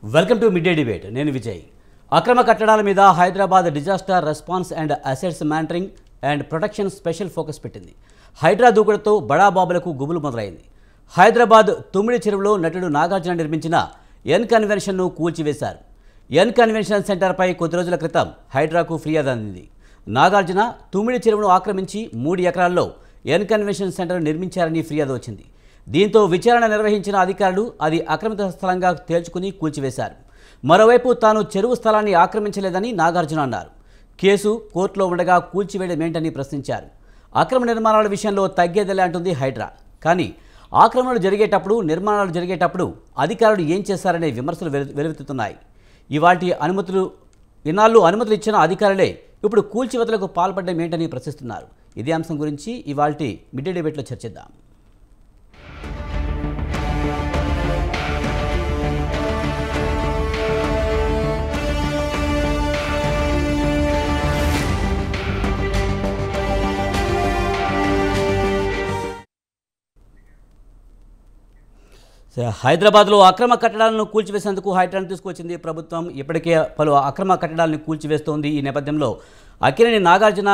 Welcome to mid day debate. నేను విజయ్. అక్రమ కట్టడాల మీద Hyderabad disaster response and assets monitoring and protection special focus పెట్టింది. హైడ్రా దూకుడుతో బడాబాబులకు గుబులు మొదలైంది. హైదరాబాద్ తుమ్మిడి చెరువులో నటుడు నాగార్జున నిర్మించిన ఎన్ కన్వెన్షన్ను కూల్చివేశారు. ఎన్ కన్వెన్షన్ సెంటర్పై కొద్ది రోజుల క్రితం హైడ్రాకు ఫిర్యాదు అందింది. నాగార్జున తుమ్మిడి చెరువును ఆక్రమించి 3 ఎకరాల్లో ఎన్ కన్వెన్షన్ సెంటర్ నిర్మించారని ఫిర్యాదు వచ్చింది. దీంతో విచారణ నిర్వహించిన అధికారులు అది ఆక్రమిత స్థలంగా తేల్చుకుని కూల్చివేశారు. మరోవైపు తాను చెరువు స్థలాన్ని ఆక్రమించలేదని నాగార్జున అన్నారు. కేసు కోర్టులో ఉండగా కూల్చివేయడం ఏంటని ప్రశ్నించారు. అక్రమ నిర్మాణాల విషయంలో తగ్గేదిలే అంటుంది హైడ్రా. కానీ ఆక్రమణలు నిర్మాణాలు జరిగేటప్పుడు అధికారులు ఏం చేశారనే విమర్శలు వెలువెత్తుతున్నాయి. ఇన్నాళ్ళు అనుమతులు ఇచ్చిన అధికారులే ఇప్పుడు కూల్చివేతలకు పాల్పడడం ఏంటని ప్రశ్నిస్తున్నారు. ఇదే అంశం గురించి ఇవాల్టి మిడ్ డే డిబేట్లో చర్చిద్దాం. హైదరాబాద్లో అక్రమ కట్టడాలను కూల్చివేసేందుకు హైడ్రాను తీసుకొచ్చింది ప్రభుత్వం. ఇప్పటికే పలు అక్రమ కట్టడాలను కూల్చివేస్తోంది. ఈ నేపథ్యంలో అక్కినేని నాగార్జున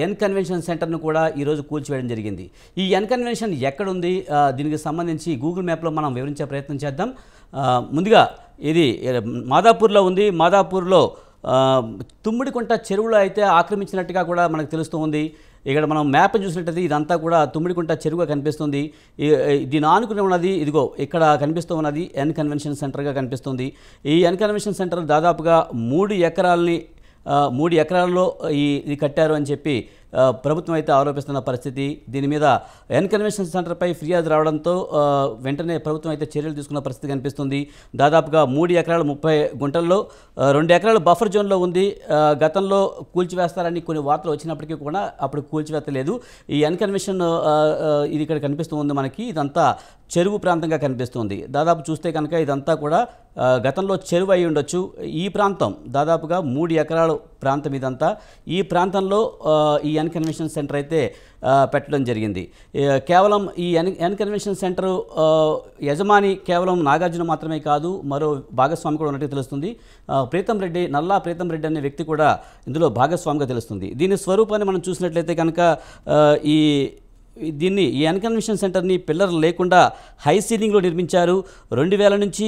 ఎన్ కన్వెన్షన్ సెంటర్ను కూడా ఈరోజు కూల్చివేయడం జరిగింది. ఈ ఎన్ కన్వెన్షన్ ఎక్కడుంది, దీనికి సంబంధించి గూగుల్ మ్యాప్లో మనం వివరించే ప్రయత్నం చేద్దాం. ముందుగా ఇది మాదాపూర్లో ఉంది. మాదాపూర్లో తుమ్మిడికుంట చెరువులో అయితే ఆక్రమించినట్టుగా కూడా మనకు తెలుస్తూ ఉంది. ఇక్కడ మనం మ్యాప్ చూసినట్టయితే ఇదంతా కూడా తుమ్మిడికుంట చెరువుగా కనిపిస్తుంది. దీని ఆనుకుని ఉన్నది ఇదిగో ఇక్కడ కనిపిస్తూ ఉన్నది ఎన్ కన్వెన్షన్ సెంటర్గా కనిపిస్తుంది. ఈ ఎన్ కన్వెన్షన్ సెంటర్ దాదాపుగా 3 ఎకరాల్లో ఇది కట్టారు అని చెప్పి ప్రభుత్వం అయితే ఆరోపిస్తున్న పరిస్థితి. దీని మీద ఎన్ కన్వెన్షన్ సెంటర్పై ఫిర్యాదు రావడంతో వెంటనే ప్రభుత్వం అయితే చర్యలు తీసుకున్న పరిస్థితి కనిపిస్తుంది. దాదాపుగా 3 ఎకరాల 30 గుంటల్లో 2 ఎకరాలు బఫర్ జోన్లో ఉంది. గతంలో కూల్చివేస్తారని కొన్ని వార్తలు వచ్చినప్పటికీ కూడా అప్పుడు కూల్చివేత్తలేదు. ఈ ఎన్ కన్వెన్షన్ ఇది ఇక్కడ కనిపిస్తూ ఉంది మనకి. ఇదంతా చెరువు ప్రాంతంగా కనిపిస్తుంది. దాదాపు చూస్తే కనుక ఇదంతా కూడా గతంలో చెరువు అయి ఉండొచ్చు. ఈ ప్రాంతం దాదాపుగా 3 ఎకరాల ప్రాంతం ఇదంతా. ఈ ప్రాంతంలో ఈ ఎన్ కన్వెన్షన్ సెంటర్ అయితే పెట్టడం జరిగింది. కేవలం ఈ ఎన్ కన్వెన్షన్ సెంటర్ యజమాని కేవలం నాగార్జున మాత్రమే కాదు, మరో భాగస్వామి కూడా ఉన్నట్టు తెలుస్తుంది. నల్లా ప్రీతం రెడ్డి అనే వ్యక్తి కూడా ఇందులో భాగస్వామిగా తెలుస్తుంది. దీని స్వరూపాన్ని మనం చూసినట్లయితే కనుక ఈ ఎన్ కన్వెన్షన్ సెంటర్ని పిల్లర్ లేకుండా హై సీలింగ్లో నిర్మించారు. 2000 నుంచి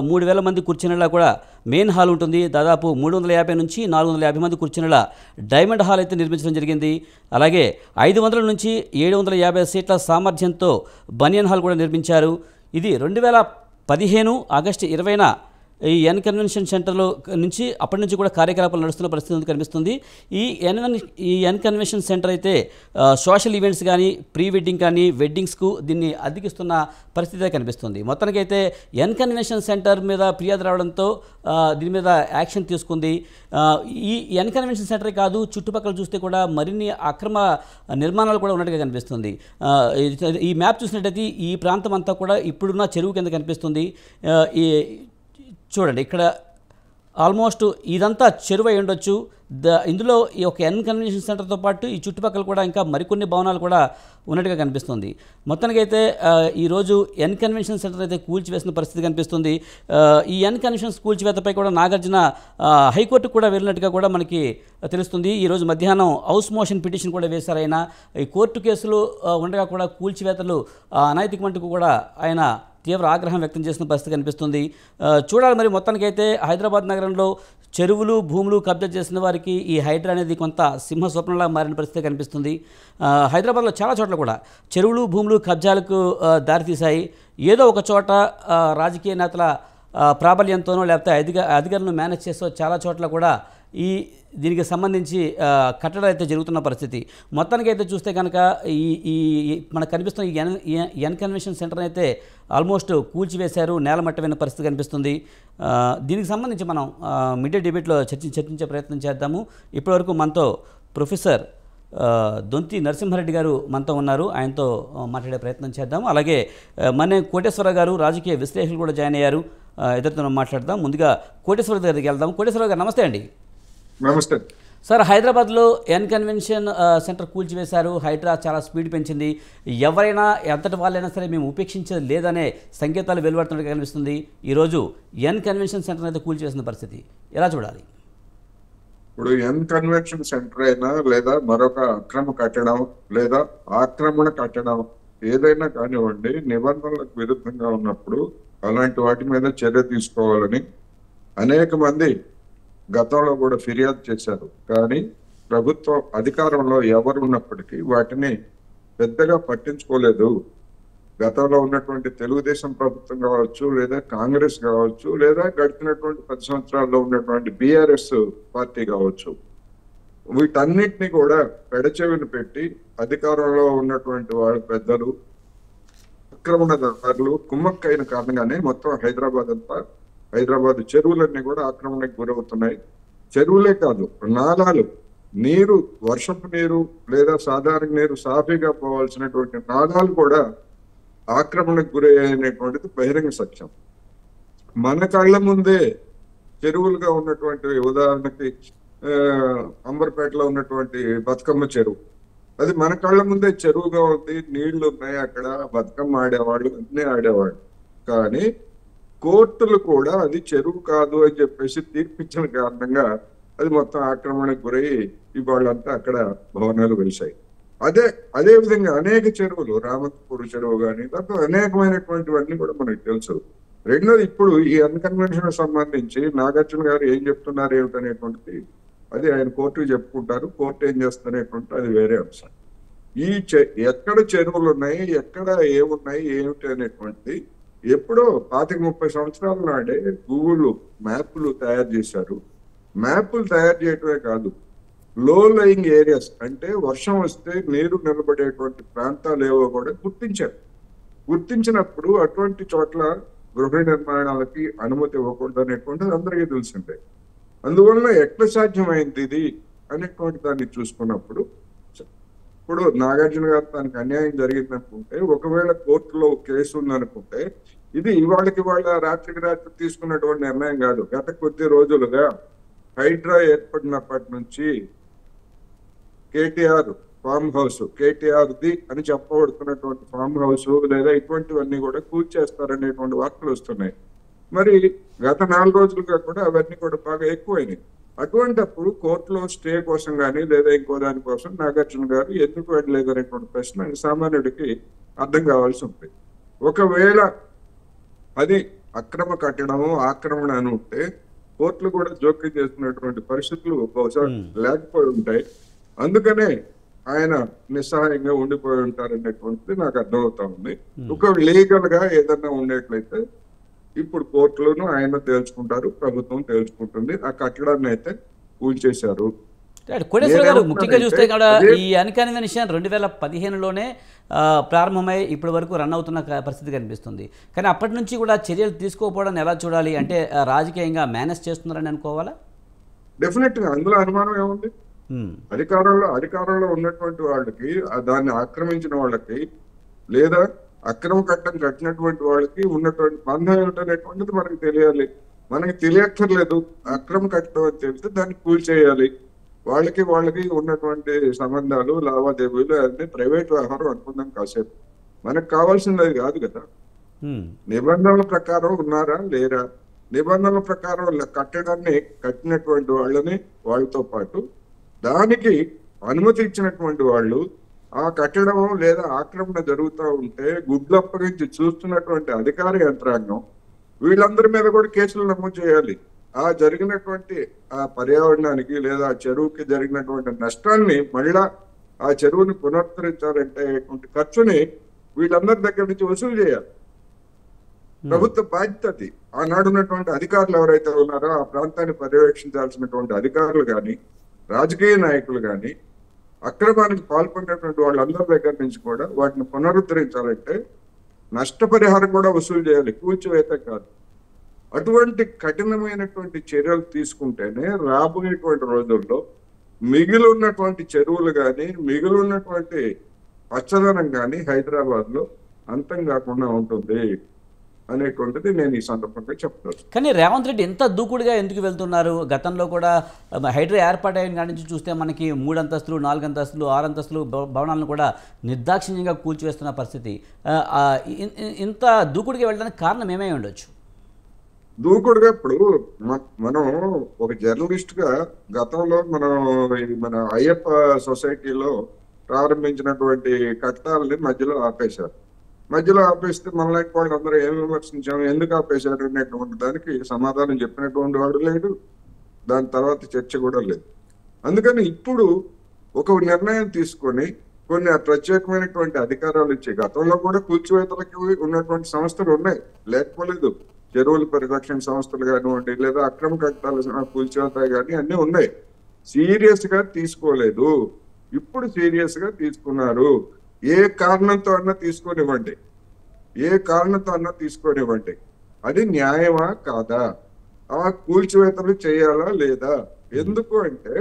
3000 మంది కూర్చునేలా కూడా మెయిన్ హాల్ ఉంటుంది. దాదాపు 350 నుంచి 450 మంది కూర్చునేలా డైమండ్ హాల్ అయితే నిర్మించడం జరిగింది. అలాగే 500 నుంచి 750 సీట్ల సామర్థ్యంతో బనియన్ హాల్ కూడా నిర్మించారు. ఇది 2015 ఆగస్టు 20న ఈ ఎన్ కన్వెన్షన్ సెంటర్లో నుంచి అప్పటి నుంచి కూడా కార్యకలాపాలు నడుస్తున్న పరిస్థితి కనిపిస్తుంది. ఈ ఎన్ కన్వెన్షన్ సెంటర్ అయితే సోషల్ ఈవెంట్స్ కానీ, ప్రీ వెడ్డింగ్ కానీ, వెడ్డింగ్స్కు దీన్ని అద్దెకిస్తున్న పరిస్థితి కనిపిస్తుంది. మొత్తానికైతే ఎన్ కన్వెన్షన్ సెంటర్ మీద ఫిర్యాదు రావడంతో దీని మీద యాక్షన్ తీసుకుంది. ఈ ఎన్ కన్వెన్షన్ సెంటరే కాదు, చుట్టుపక్కల చూస్తే కూడా మరిన్ని అక్రమ నిర్మాణాలు కూడా ఉన్నట్టుగా కనిపిస్తుంది. ఈ మ్యాప్ చూసినట్టయితే ఈ ప్రాంతం అంతా కూడా ఇప్పుడున్న చెరువు కింద కనిపిస్తుంది. చూడండి, ఇక్కడ ఆల్మోస్ట్ ఇదంతా చెరువు అయి ఉండొచ్చు. ఇందులో ఈ ఒక ఎన్ కన్వెన్షన్ సెంటర్తో పాటు ఈ చుట్టుపక్కల కూడా ఇంకా మరికొన్ని భవనాలు కూడా ఉన్నట్టుగా కనిపిస్తుంది. మొత్తానికైతే ఈరోజు ఎన్ కన్వెన్షన్ సెంటర్ అయితే కూల్చివేసిన పరిస్థితి కనిపిస్తుంది. ఈ ఎన్ కన్వెన్షన్ కూల్చివేతపై కూడా నాగార్జున హైకోర్టుకు కూడా వెళ్ళినట్టుగా కూడా మనకి తెలుస్తుంది. ఈరోజు మధ్యాహ్నం హౌస్ మోషన్ పిటిషన్ కూడా వేశారు ఆయన. ఈ కోర్టు కేసులు ఉండగా కూడా కూల్చివేతలు అనైతికమంటూ కూడా ఆయన తీవ్ర ఆగ్రహం వ్యక్తం చేసిన పరిస్థితి కనిపిస్తుంది. చూడాలి మరి. మొత్తానికైతే హైదరాబాద్ నగరంలో చెరువులు, భూములు కబ్జా చేసిన వారికి ఈ హైడ్రా అనేది కొంత సింహ స్వప్నంలా మారిన పరిస్థితి కనిపిస్తుంది. హైదరాబాద్లో చాలా చోట్ల కూడా చెరువులు, భూములు కబ్జాలకు దారితీశాయి. ఏదో ఒక చోట రాజకీయ నేతల ప్రాబల్యంతోనో లేకపోతే అధికారులను మేనేజ్ చేసో చాలా చోట్ల కూడా దీనికి సంబంధించి కట్టడాలు అయితే జరుగుతున్న పరిస్థితి. మొత్తానికి అయితే చూస్తే కనుక మనకు కనిపిస్తున్న ఈ ఎన్ కన్వెన్షన్ సెంటర్ అయితే ఆల్మోస్ట్ కూల్చివేశారు, నేలమట్టమైన పరిస్థితి కనిపిస్తుంది. దీనికి సంబంధించి మనం మిడ్ డే డిబేట్లో చర్చించే ప్రయత్నం చేద్దాము. ఇప్పటివరకు మనతో ప్రొఫెసర్ దొంతి నరసింహారెడ్డి గారు మనతో ఉన్నారు. ఆయనతో మాట్లాడే ప్రయత్నం చేద్దాం. అలాగే మన కోటేశ్వరరావు గారు రాజకీయ విశ్లేషకులు కూడా జాయిన్ అయ్యారు. ఇద్దరితో మాట్లాడదాం. ముందుగా కోటేశ్వరరావు గారికి వెళ్దాం. కోటేశ్వరరావు గారు నమస్తే అండి. నమస్తే. సార్, హైదరాబాద్లో ఎన్ కన్వెన్షన్ సెంటర్ కూల్చివేశారు. హైడ్రా చాలా స్పీడ్ పెంచింది. ఎవరైనా ఎంతటి వాళ్ళైనా సరే మేము ఉపేక్షించేది లేదనే సంకేతాలు వెలువడుతున్నట్టుగా కనిపిస్తుంది. ఈరోజు ఎన్ కన్వెన్షన్ సెంటర్ అయితే కూల్చివేసిన పరిస్థితి ఎలా చూడాలి? ఇప్పుడు ఎన్ కన్వెన్షన్ సెంటర్ అయినా లేదా మరొక అక్రమ కట్టడం లేదా ఆక్రమణ కట్టడం ఏదైనా కానివ్వండి, నిబంధనలకు విరుద్ధంగా ఉన్నప్పుడు అలాంటి వాటి మీద చర్య తీసుకోవాలని అనేక మంది గతంలో కూడా ఫిర్యాదు చేశారు. కానీ ప్రభుత్వం అధికారంలో ఎవరు ఉన్నప్పటికీ వాటిని పెద్దగా పట్టించుకోలేదు. గతంలో ఉన్నటువంటి తెలుగుదేశం ప్రభుత్వం కావచ్చు, లేదా కాంగ్రెస్ కావచ్చు, లేదా గడిచినటువంటి 10 సంవత్సరాల్లో ఉన్నటువంటి బీఆర్ఎస్ పార్టీ కావచ్చు, వీటన్నిటిని కూడా పెడచెవిని పెట్టి అధికారంలో ఉన్నటువంటి వాళ్ళ పెద్దలు, ఆక్రమణదారులు కుమ్మక్కైన కారణంగానే మొత్తం హైదరాబాద్ చెరువులన్నీ కూడా ఆక్రమణకు గురవుతున్నాయి. చెరువులే కాదు, నాలాలు, నీరు, వర్షపు నీరు లేదా సాధారణ నీరు సాఫీగా పోవాల్సినటువంటి నాలాలు కూడా ఆక్రమణకు గురయ్యేటువంటిది బహిరంగ సత్యం. మన కళ్ళ ముందే చెరువులుగా ఉన్నటువంటి, ఉదాహరణకి అంబర్పేటలో ఉన్నటువంటి బతుకమ్మ చెరువు, అది మన కళ్ళ ముందే చెరువుగా ఉంది, నీళ్లు ఉన్నాయి, అక్కడ బతుకమ్మ ఆడేవాళ్ళు, అన్నీ ఆడేవాళ్ళు. కానీ కోర్టులు కూడా అది చెరువు కాదు అని చెప్పేసి తీర్పిచ్చిన కారణంగా అది మొత్తం ఆక్రమణకు గురై ఇవాళ్ళంతా అక్కడ భవనాలు వెలిశాయి. అదే విధంగా అనేక చెరువులు, రామపూర్ చెరువు కానీ దాంట్లో అనేకమైనటువంటివన్నీ కూడా మనకు తెలుసు. రెండోది, ఇప్పుడు ఈ అన్కన్వెన్షన్ సంబంధించి నాగార్జున గారు ఏం చెప్తున్నారు ఏమిటనేటువంటిది అది ఆయన కోర్టుకు చెప్పుకుంటారు. కోర్టు ఏం చేస్తారనేటువంటి అది వేరే అంశం. ఎక్కడ చెరువులు ఉన్నాయి, ఎక్కడ ఏమున్నాయి ఏమిటి అనేటువంటిది ఎప్పుడో 25-30 సంవత్సరాల నాడే గూగుల్ మ్యాప్లు తయారు చేశారు. మ్యాప్లు తయారు చేయటమే కాదు, లో లయింగ్ ఏరియాస్ అంటే వర్షం వస్తే నీరు నిలబడేటువంటి ప్రాంతాలు ఏవో కూడా గుర్తించారు. గుర్తించినప్పుడు అటువంటి చోట్ల గృహ నిర్మాణాలకి అనుమతి ఇవ్వకూడదు అనేటువంటిది అందరికీ తెలిసిందే. అందువల్ల ఎట్లా సాధ్యమైంది ఇది అనేటువంటి దాన్ని చూసుకున్నప్పుడు, ఇప్పుడు నాగార్జున గారు తనకు అన్యాయం జరిగిందనుకుంటే, ఒకవేళ కోర్టులో కేసు ఉందనుకుంటే, ఇది ఇవాళకి రాత్రికి రాత్రి తీసుకున్నటువంటి నిర్ణయం కాదు. గత కొద్ది రోజులుగా హైడ్రా ఏర్పడినప్పటి నుంచి కేటీఆర్ ఫామ్ హౌస్, కేటీఆర్ది అని చెప్పబడుతున్నటువంటి ఫామ్ హౌస్ లేదా ఇటువంటివన్నీ కూడా కూల్చేస్తారనేటువంటి వార్తలు వస్తున్నాయి. మరి గత 4 రోజులుగా కూడా అవన్నీ కూడా బాగా ఎక్కువైనాయి. అటువంటిప్పుడు కోర్టులో స్టే కోసం కానీ లేదా ఇంకో దానికోసం నాగార్జున గారు ఎందుకు వెళ్ళలేదు అనేటువంటి ప్రశ్న సామాన్యుడికి అర్థం కావాల్సి ఉంటుంది. ఒకవేళ అది అక్రమ కట్టడము, ఆక్రమణ అని ఉంటే కోర్టులు కూడా జోక్యం చేస్తున్నటువంటి పరిస్థితులు బహుశా లేకపోయి ఉంటాయి. అందుకనే ఆయన నిస్సహాయంగా ఉండిపోయి ఉంటారనేటువంటిది నాకు అర్థమవుతా ఉంది. ఒక లీగల్ గా ఏదన్నా ఉండేట్లయితే ఇప్పుడు కోర్టులను ఆయన తేల్చుకుంటారు, ప్రభుత్వం తేల్చుకుంటుంది. ఆ కట్టడాన్ని అయితే కూల్చేశారు. కోటేశ్వర గారు, ముఖ్యంగా చూస్తే కూడా ఈ అన్కన్వెన్షన్ 2015లోనే ప్రారంభమై ఇప్పటి వరకు రన్ అవుతున్న పరిస్థితి కనిపిస్తుంది. కానీ అప్పటి నుంచి కూడా చర్యలు తీసుకోకపోవడాన్ని ఎలా చూడాలి? అంటే రాజకీయంగా మేనేజ్ చేస్తున్నారని అనుకోవాలా? డెఫినెట్ గా అందులో అనుమానం ఏముంది? అధికారంలో ఉన్నటువంటి వాళ్ళకి, దాన్ని ఆక్రమించిన వాళ్ళకి లేదా అక్రమ కట్టం కట్టినటువంటి వాళ్ళకి ఉన్నటువంటి బంధం ఏమిటనేటువంటిది మనకు తెలియాలి. మనకి తెలియక్కర్లేదు. అక్రమ కట్టడం అని తెలిస్తే దాన్ని కూల్చేయాలి. వాళ్ళకి ఉన్నటువంటి సంబంధాలు, లావాదేవీలు అన్ని ప్రైవేట్ వ్యవహారం అనుకుందాం కాసేపు. మనకు కావాల్సింది అది కాదు కదా. నిబంధనల ప్రకారం ఉన్నారా లేరా, నిబంధనల ప్రకారం కట్టడాన్ని కట్టినటువంటి వాళ్ళని, వాళ్ళతో పాటు దానికి అనుమతి ఇచ్చినటువంటి వాళ్ళు, ఆ కట్టడం లేదా ఆక్రమణ జరుగుతూ ఉంటే గుడ్లప్పగించి చూస్తున్నటువంటి అధికార యంత్రాంగం, వీళ్ళందరి మీద కూడా కేసులు నమోదు చేయాలి. ఆ జరిగినటువంటి ఆ పర్యావరణానికి లేదా ఆ చెరువుకి జరిగినటువంటి నష్టాన్ని మళ్ళా ఆ చెరువుని పునరుద్ధరించాలంటే ఖర్చుని వీళ్ళందరి దగ్గర నుంచి వసూలు చేయాలి. ప్రభుత్వ బాధ్యత అది. ఆనాడు ఉన్నటువంటి అధికారులు ఎవరైతే ఉన్నారో, ఆ ప్రాంతాన్ని పర్యవేక్షించాల్సినటువంటి అధికారులు కానీ, రాజకీయ నాయకులు కానీ, అక్రమానికి పాల్పడినటువంటి వాళ్ళందరి దగ్గర నుంచి కూడా వాటిని పునరుద్ధరించాలంటే నష్టపరిహారం కూడా వసూలు చేయాలి, కూల్చివేత కాదు. అటువంటి కఠినమైనటువంటి చర్యలు తీసుకుంటేనే రాబోయేటువంటి రోజుల్లో మిగిలి ఉన్నటువంటి చెరువులు కానీ, మిగిలి ఉన్నటువంటి పచ్చదనం కానీ హైదరాబాద్ లో అంతం కాకుండా ఉంటుంది. అనేటువంటిది నేను ఈ సందర్భంగా చెప్తాను. కానీ రేవంత్ రెడ్డి ఎంత దూకుడుగా ఎందుకు వెళ్తున్నారు? గతంలో కూడా హైడ్రా ఏర్పాటైన కాడి నుంచి చూస్తే మనకి 3 అంతస్తులు 4 అంతస్తులు 6 అంతస్తులు భవనాలను కూడా నిర్దాక్షిణ్యంగా కూల్చివేస్తున్న పరిస్థితి. ఇంత దూకుడుగా వెళ్ళడానికి కారణం ఏమై ఉండొచ్చు? దూకుడుగా ఇప్పుడు మనం ఒక జర్నలిస్ట్ గా గతంలో మన అయ్యప్ప సొసైటీలో ప్రారంభించినటువంటి కట్టడాలని మధ్యలో ఆపేశారు. మధ్యలో ఆపేస్తే మనలాంటి వాళ్ళు అందరూ ఏం విమర్శించాము, ఎందుకు ఆపేశారు అనేటువంటి దానికి సమాధానం చెప్పినటువంటి వాడు లేడు. దాని తర్వాత చర్చ కూడా లేదు. అందుకని ఇప్పుడు ఒక నిర్ణయం తీసుకొని కొన్ని ప్రత్యేకమైనటువంటి అధికారాలు ఇచ్చి, గతంలో కూడా కూల్చివేతలకి ఉన్నటువంటి సంస్థలు ఉన్నాయి, లేకపోలేదు. చెరువుల పరిరక్షణ సంస్థలు కానివ్వండి, లేదా అక్రమ కట్టడాల కూల్చివేత కానీ అన్ని ఉన్నాయి. సీరియస్ గా తీసుకోలేదు. ఇప్పుడు సీరియస్ గా తీసుకున్నారు. ఏ కారణంతో అన్నా తీసుకొనివ్వండి, ఏ కారణంతో అన్నా తీసుకొనివ్వండి. అది న్యాయమా కాదా? ఆ కూల్చివేతలు చేయాలా లేదా? ఎందుకు అంటే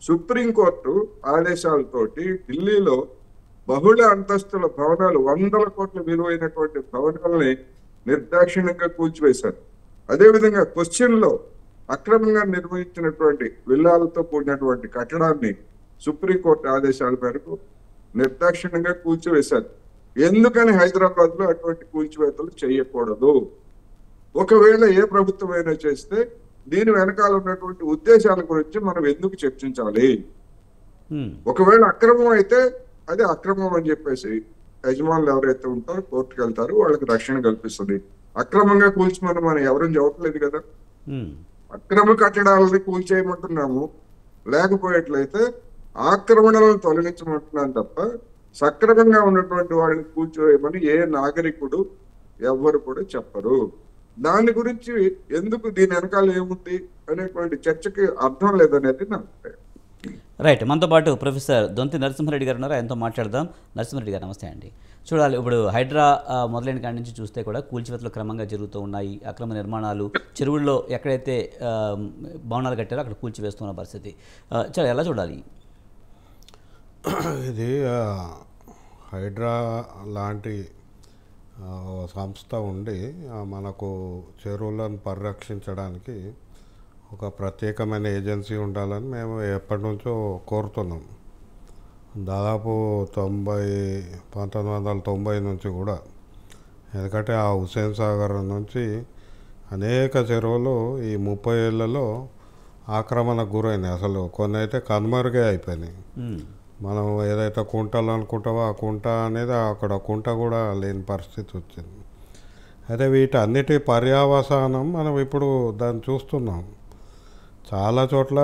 సుప్రీంకోర్టు ఆదేశాలతోటి ఢిల్లీలో బహుళ అంతస్తుల భవనాలు, 100 కోట్ల విలువైనటువంటి భవనాలని నిర్దాక్షిణ్యంగా కూల్చివేశారు. అదేవిధంగా క్వశ్చన్లో అక్రమంగా నిర్వహించినటువంటి విల్లాలతో కూడినటువంటి కట్టడాన్ని సుప్రీంకోర్టు ఆదేశాల మేరకు నిర్దాక్షిణ్యంగా కూల్చివేశారు. ఎందుకని హైదరాబాద్ లో అటువంటి కూల్చివేతలు చేయకూడదు? ఒకవేళ ఏ ప్రభుత్వం అయినా చేస్తే దీని వెనకాల ఉన్నటువంటి ఉద్దేశాల గురించి మనం ఎందుకు చర్చించాలి? ఒకవేళ అక్రమం అయితే అది అక్రమం అని చెప్పేసి యజమానులు ఎవరైతే ఉంటారో కోర్టుకు వెళ్తారు, వాళ్ళకి రక్షణ కల్పిస్తుంది. అక్రమంగా కూల్చమని మనం ఎవరూ చెప్పలేదు కదా. అక్రమ కట్టడాలని కూల్చేయమంటున్నాము, లేకపోయేట్లయితే ఆక్రమణలను తొలగించమంటున్నాను తప్ప సక్రమంగా ఉన్నటువంటి వాళ్ళని కూల్చివేయమని ఏ నాగరికుడు ఎవ్వరు కూడా చెప్పరు. దాని గురించి ఎందుకు దీని వెనకాల ఏముంది అనేటువంటి చర్చకి అర్థం లేదనేది నా అభిప్రాయం. రైట్, మనతో పాటు ప్రొఫెసర్ దొంతి నరసింహారెడ్డి గారు ఉన్నారు, ఆయనతో మాట్లాడదాం. నరసింహారెడ్డి గారు నమస్తే అండి. చూడాలి, ఇప్పుడు హైడ్రా మొదలైన కాడి నుంచి చూస్తే కూడా కూల్చివేతలు క్రమంగా జరుగుతూ ఉన్నాయి. అక్రమ నిర్మాణాలు, చెరువుల్లో ఎక్కడైతే భవనాలు కట్టారో అక్కడ కూల్చివేస్తున్న పరిస్థితి ఎలా చూడాలి? ఇది హైడ్రా లాంటి సంస్థ ఉండి మనకు చెరువులను పరిరక్షించడానికి ఒక ప్రత్యేకమైన ఏజెన్సీ ఉండాలని మేము ఎప్పటి నుంచో కోరుతున్నాం. దాదాపు 1990 నుంచి కూడా. ఎందుకంటే ఆ హుస్సేన్ సాగర్ నుంచి అనేక చెరువులు ఈ 30 ఏళ్లలో ఆక్రమణకు గురైనాయి. అసలు కొన్ని అయితే కనుమరుగే అయిపోయినాయి. మనం ఏదైతే కుంటలు అనుకుంటామో ఆ కుంట అనేది అక్కడ కుంట కూడా లేని పరిస్థితి వచ్చింది. అయితే వీటన్నిటి పర్యావసానం మనం ఇప్పుడు దాన్ని చూస్తున్నాం. చాలా చోట్ల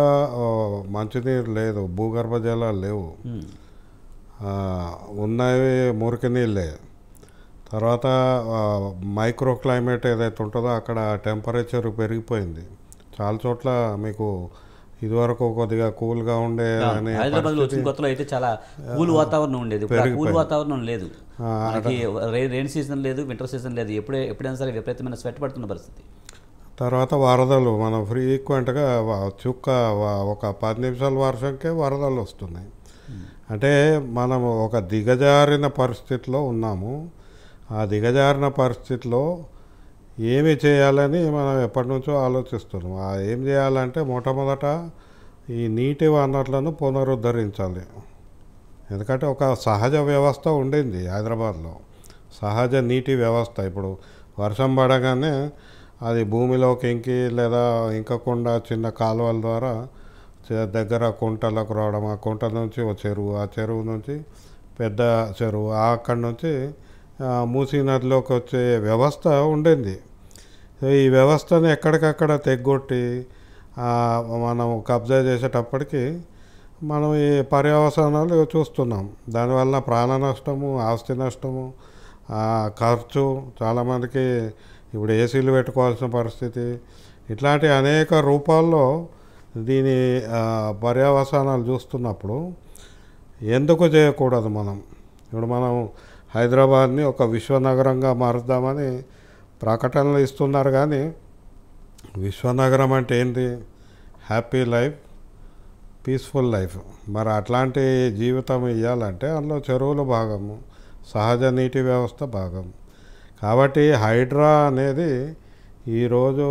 మంచినీరు లేదు, భూగర్భ జలాలు లేవు, ఉన్నవి మురికి నీళ్ళే. తర్వాత మైక్రో క్లైమేట్ ఏదైతే ఉంటుందో అక్కడ టెంపరేచర్ పెరిగిపోయింది. చాలా చోట్ల మీకు ఇదివరకు కొద్దిగా కూల్గా ఉండే హైదరాబాద్ వచ్చిన కొత్తలో అయితే చాలా కూల్ వాతావరణం ఉండేది. కూల్ వాతావరణం లేదు, రెయిన్ సీజన్ లేదు, వింటర్ సీజన్ లేదు, ఎప్పుడైనా సరే విపరీతమైన స్వెట్ పడుతున్న పరిస్థితి. తర్వాత వరదలు మనం ఫ్రీక్వెంట్గా ఒక 10 నిమిషాల వర్షంకే వరదలు వస్తున్నాయి. అంటే మనం ఒక దిగజారిన పరిస్థితిలో ఉన్నాము. ఆ దిగజారిన పరిస్థితిలో ఏమి చేయాలని మనం ఎప్పటి నుంచో ఆలోచిస్తున్నాం. ఏం చేయాలంటే మొట్టమొదట ఈ నీటి వనరులను పునరుద్ధరించాలి. ఎందుకంటే ఒక సహజ వ్యవస్థ ఉండింది హైదరాబాద్లో, సహజ నీటి వ్యవస్థ. ఇప్పుడు వర్షం పడగానే అది భూమిలోకి ఇంకి లేదా ఇంకకుండా చిన్న కాలువల ద్వారా దగ్గర కుంటలకు రావడం, ఆ కుంట నుంచి ఒక చెరువు, ఆ చెరువు నుంచి పెద్ద చెరువు, అక్కడి నుంచి మూసీ నదిలోకి వచ్చే వ్యవస్థ ఉండింది. ఈ వ్యవస్థను ఎక్కడికక్కడ తెగ్గొట్టి మనం కబ్జా చేసేటప్పటికి మనం ఈ పర్యవసానాలు చూస్తున్నాం. దానివల్ల ప్రాణ నష్టము, ఆస్తి నష్టము, ఖర్చు, చాలామందికి ఇప్పుడు ఏసీలు పెట్టుకోవాల్సిన పరిస్థితి, ఇట్లాంటి అనేక రూపాల్లో దీని పర్యవసానాలు చూస్తున్నప్పుడు ఎందుకు చేయకూడదు? ఇప్పుడు మనం హైదరాబాద్ని ఒక విశ్వనగరంగా మారుద్దామని ప్రకటనలు ఇస్తున్నారు. కానీ విశ్వనగరం అంటే ఏంటి? Happy life, peaceful life. మరి అట్లాంటి జీవితం ఇవ్వాలంటే అందులో చెరువులు భాగము, సహజ నీటి వ్యవస్థ భాగం. కాబట్టి హైడ్రా అనేది ఈరోజు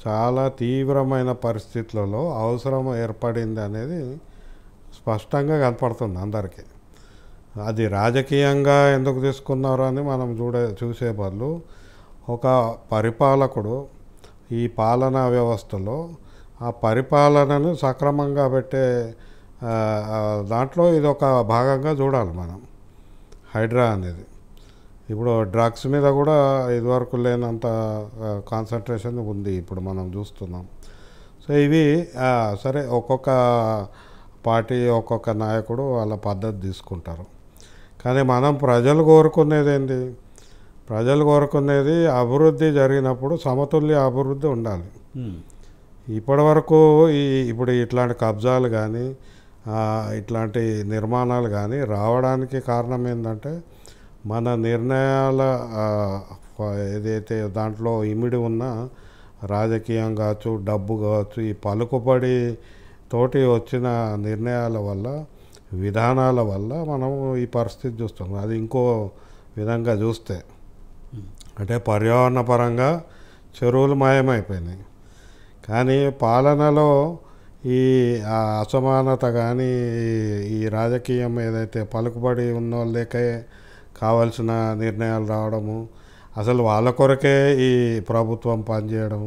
చాలా తీవ్రమైన పరిస్థితులలో అవసరం ఏర్పడింది అనేది స్పష్టంగా కనపడుతుంది అందరికీ. అది రాజకీయంగా ఎందుకు తీసుకున్నారు అని మనం చూసే బదులు ఒక పరిపాలకుడు ఈ పాలనా వ్యవస్థలో ఆ పరిపాలనను సక్రమంగా పెట్టే దాంట్లో ఇది ఒక భాగంగా చూడాలి మనం హైడ్రా అనేది. ఇప్పుడు డ్రగ్స్ మీద కూడా ఇదివరకు లేనంత కాన్సన్ట్రేషన్ ఉంది ఇప్పుడు మనం చూస్తున్నాం. సో ఇవి సరే ఒక్కొక్క పార్టీ ఒక్కొక్క నాయకుడు వాళ్ళ పద్ధతి తీసుకుంటారు. కానీ మనం ప్రజలు కోరుకునేది ఏంటి? ప్రజలు కోరుకునేది అభివృద్ధి జరిగినప్పుడు సమతుల్య అభివృద్ధి ఉండాలి. ఇప్పటి వరకు ఇప్పుడు ఇట్లాంటి కబ్జాలు కానీ ఇట్లాంటి నిర్మాణాలు కానీ రావడానికి కారణం ఏంటంటే మన నిర్ణయాల ఏదైతే దాంట్లో ఇమిడి ఉన్న రాజకీయం కావచ్చు, డబ్బు కావచ్చు, ఈ పలుకుబడి తోటి వచ్చిన నిర్ణయాల వల్ల, విధానాల వల్ల మనం ఈ పరిస్థితి చూస్తున్నాం. అది ఇంకో విధంగా చూస్తే అంటే పర్యావరణ పరంగా చెరువులు మాయమైపోయినాయి. కానీ పాలనలో ఈ అసమానత కానీ ఈ రాజకీయం ఏదైతే పలుకుబడి ఉన్న వాళ్ళకే కావాల్సిన నిర్ణయాలు రావడము, అసలు వాళ్ళ కొరకే ఈ ప్రభుత్వం పనిచేయడం,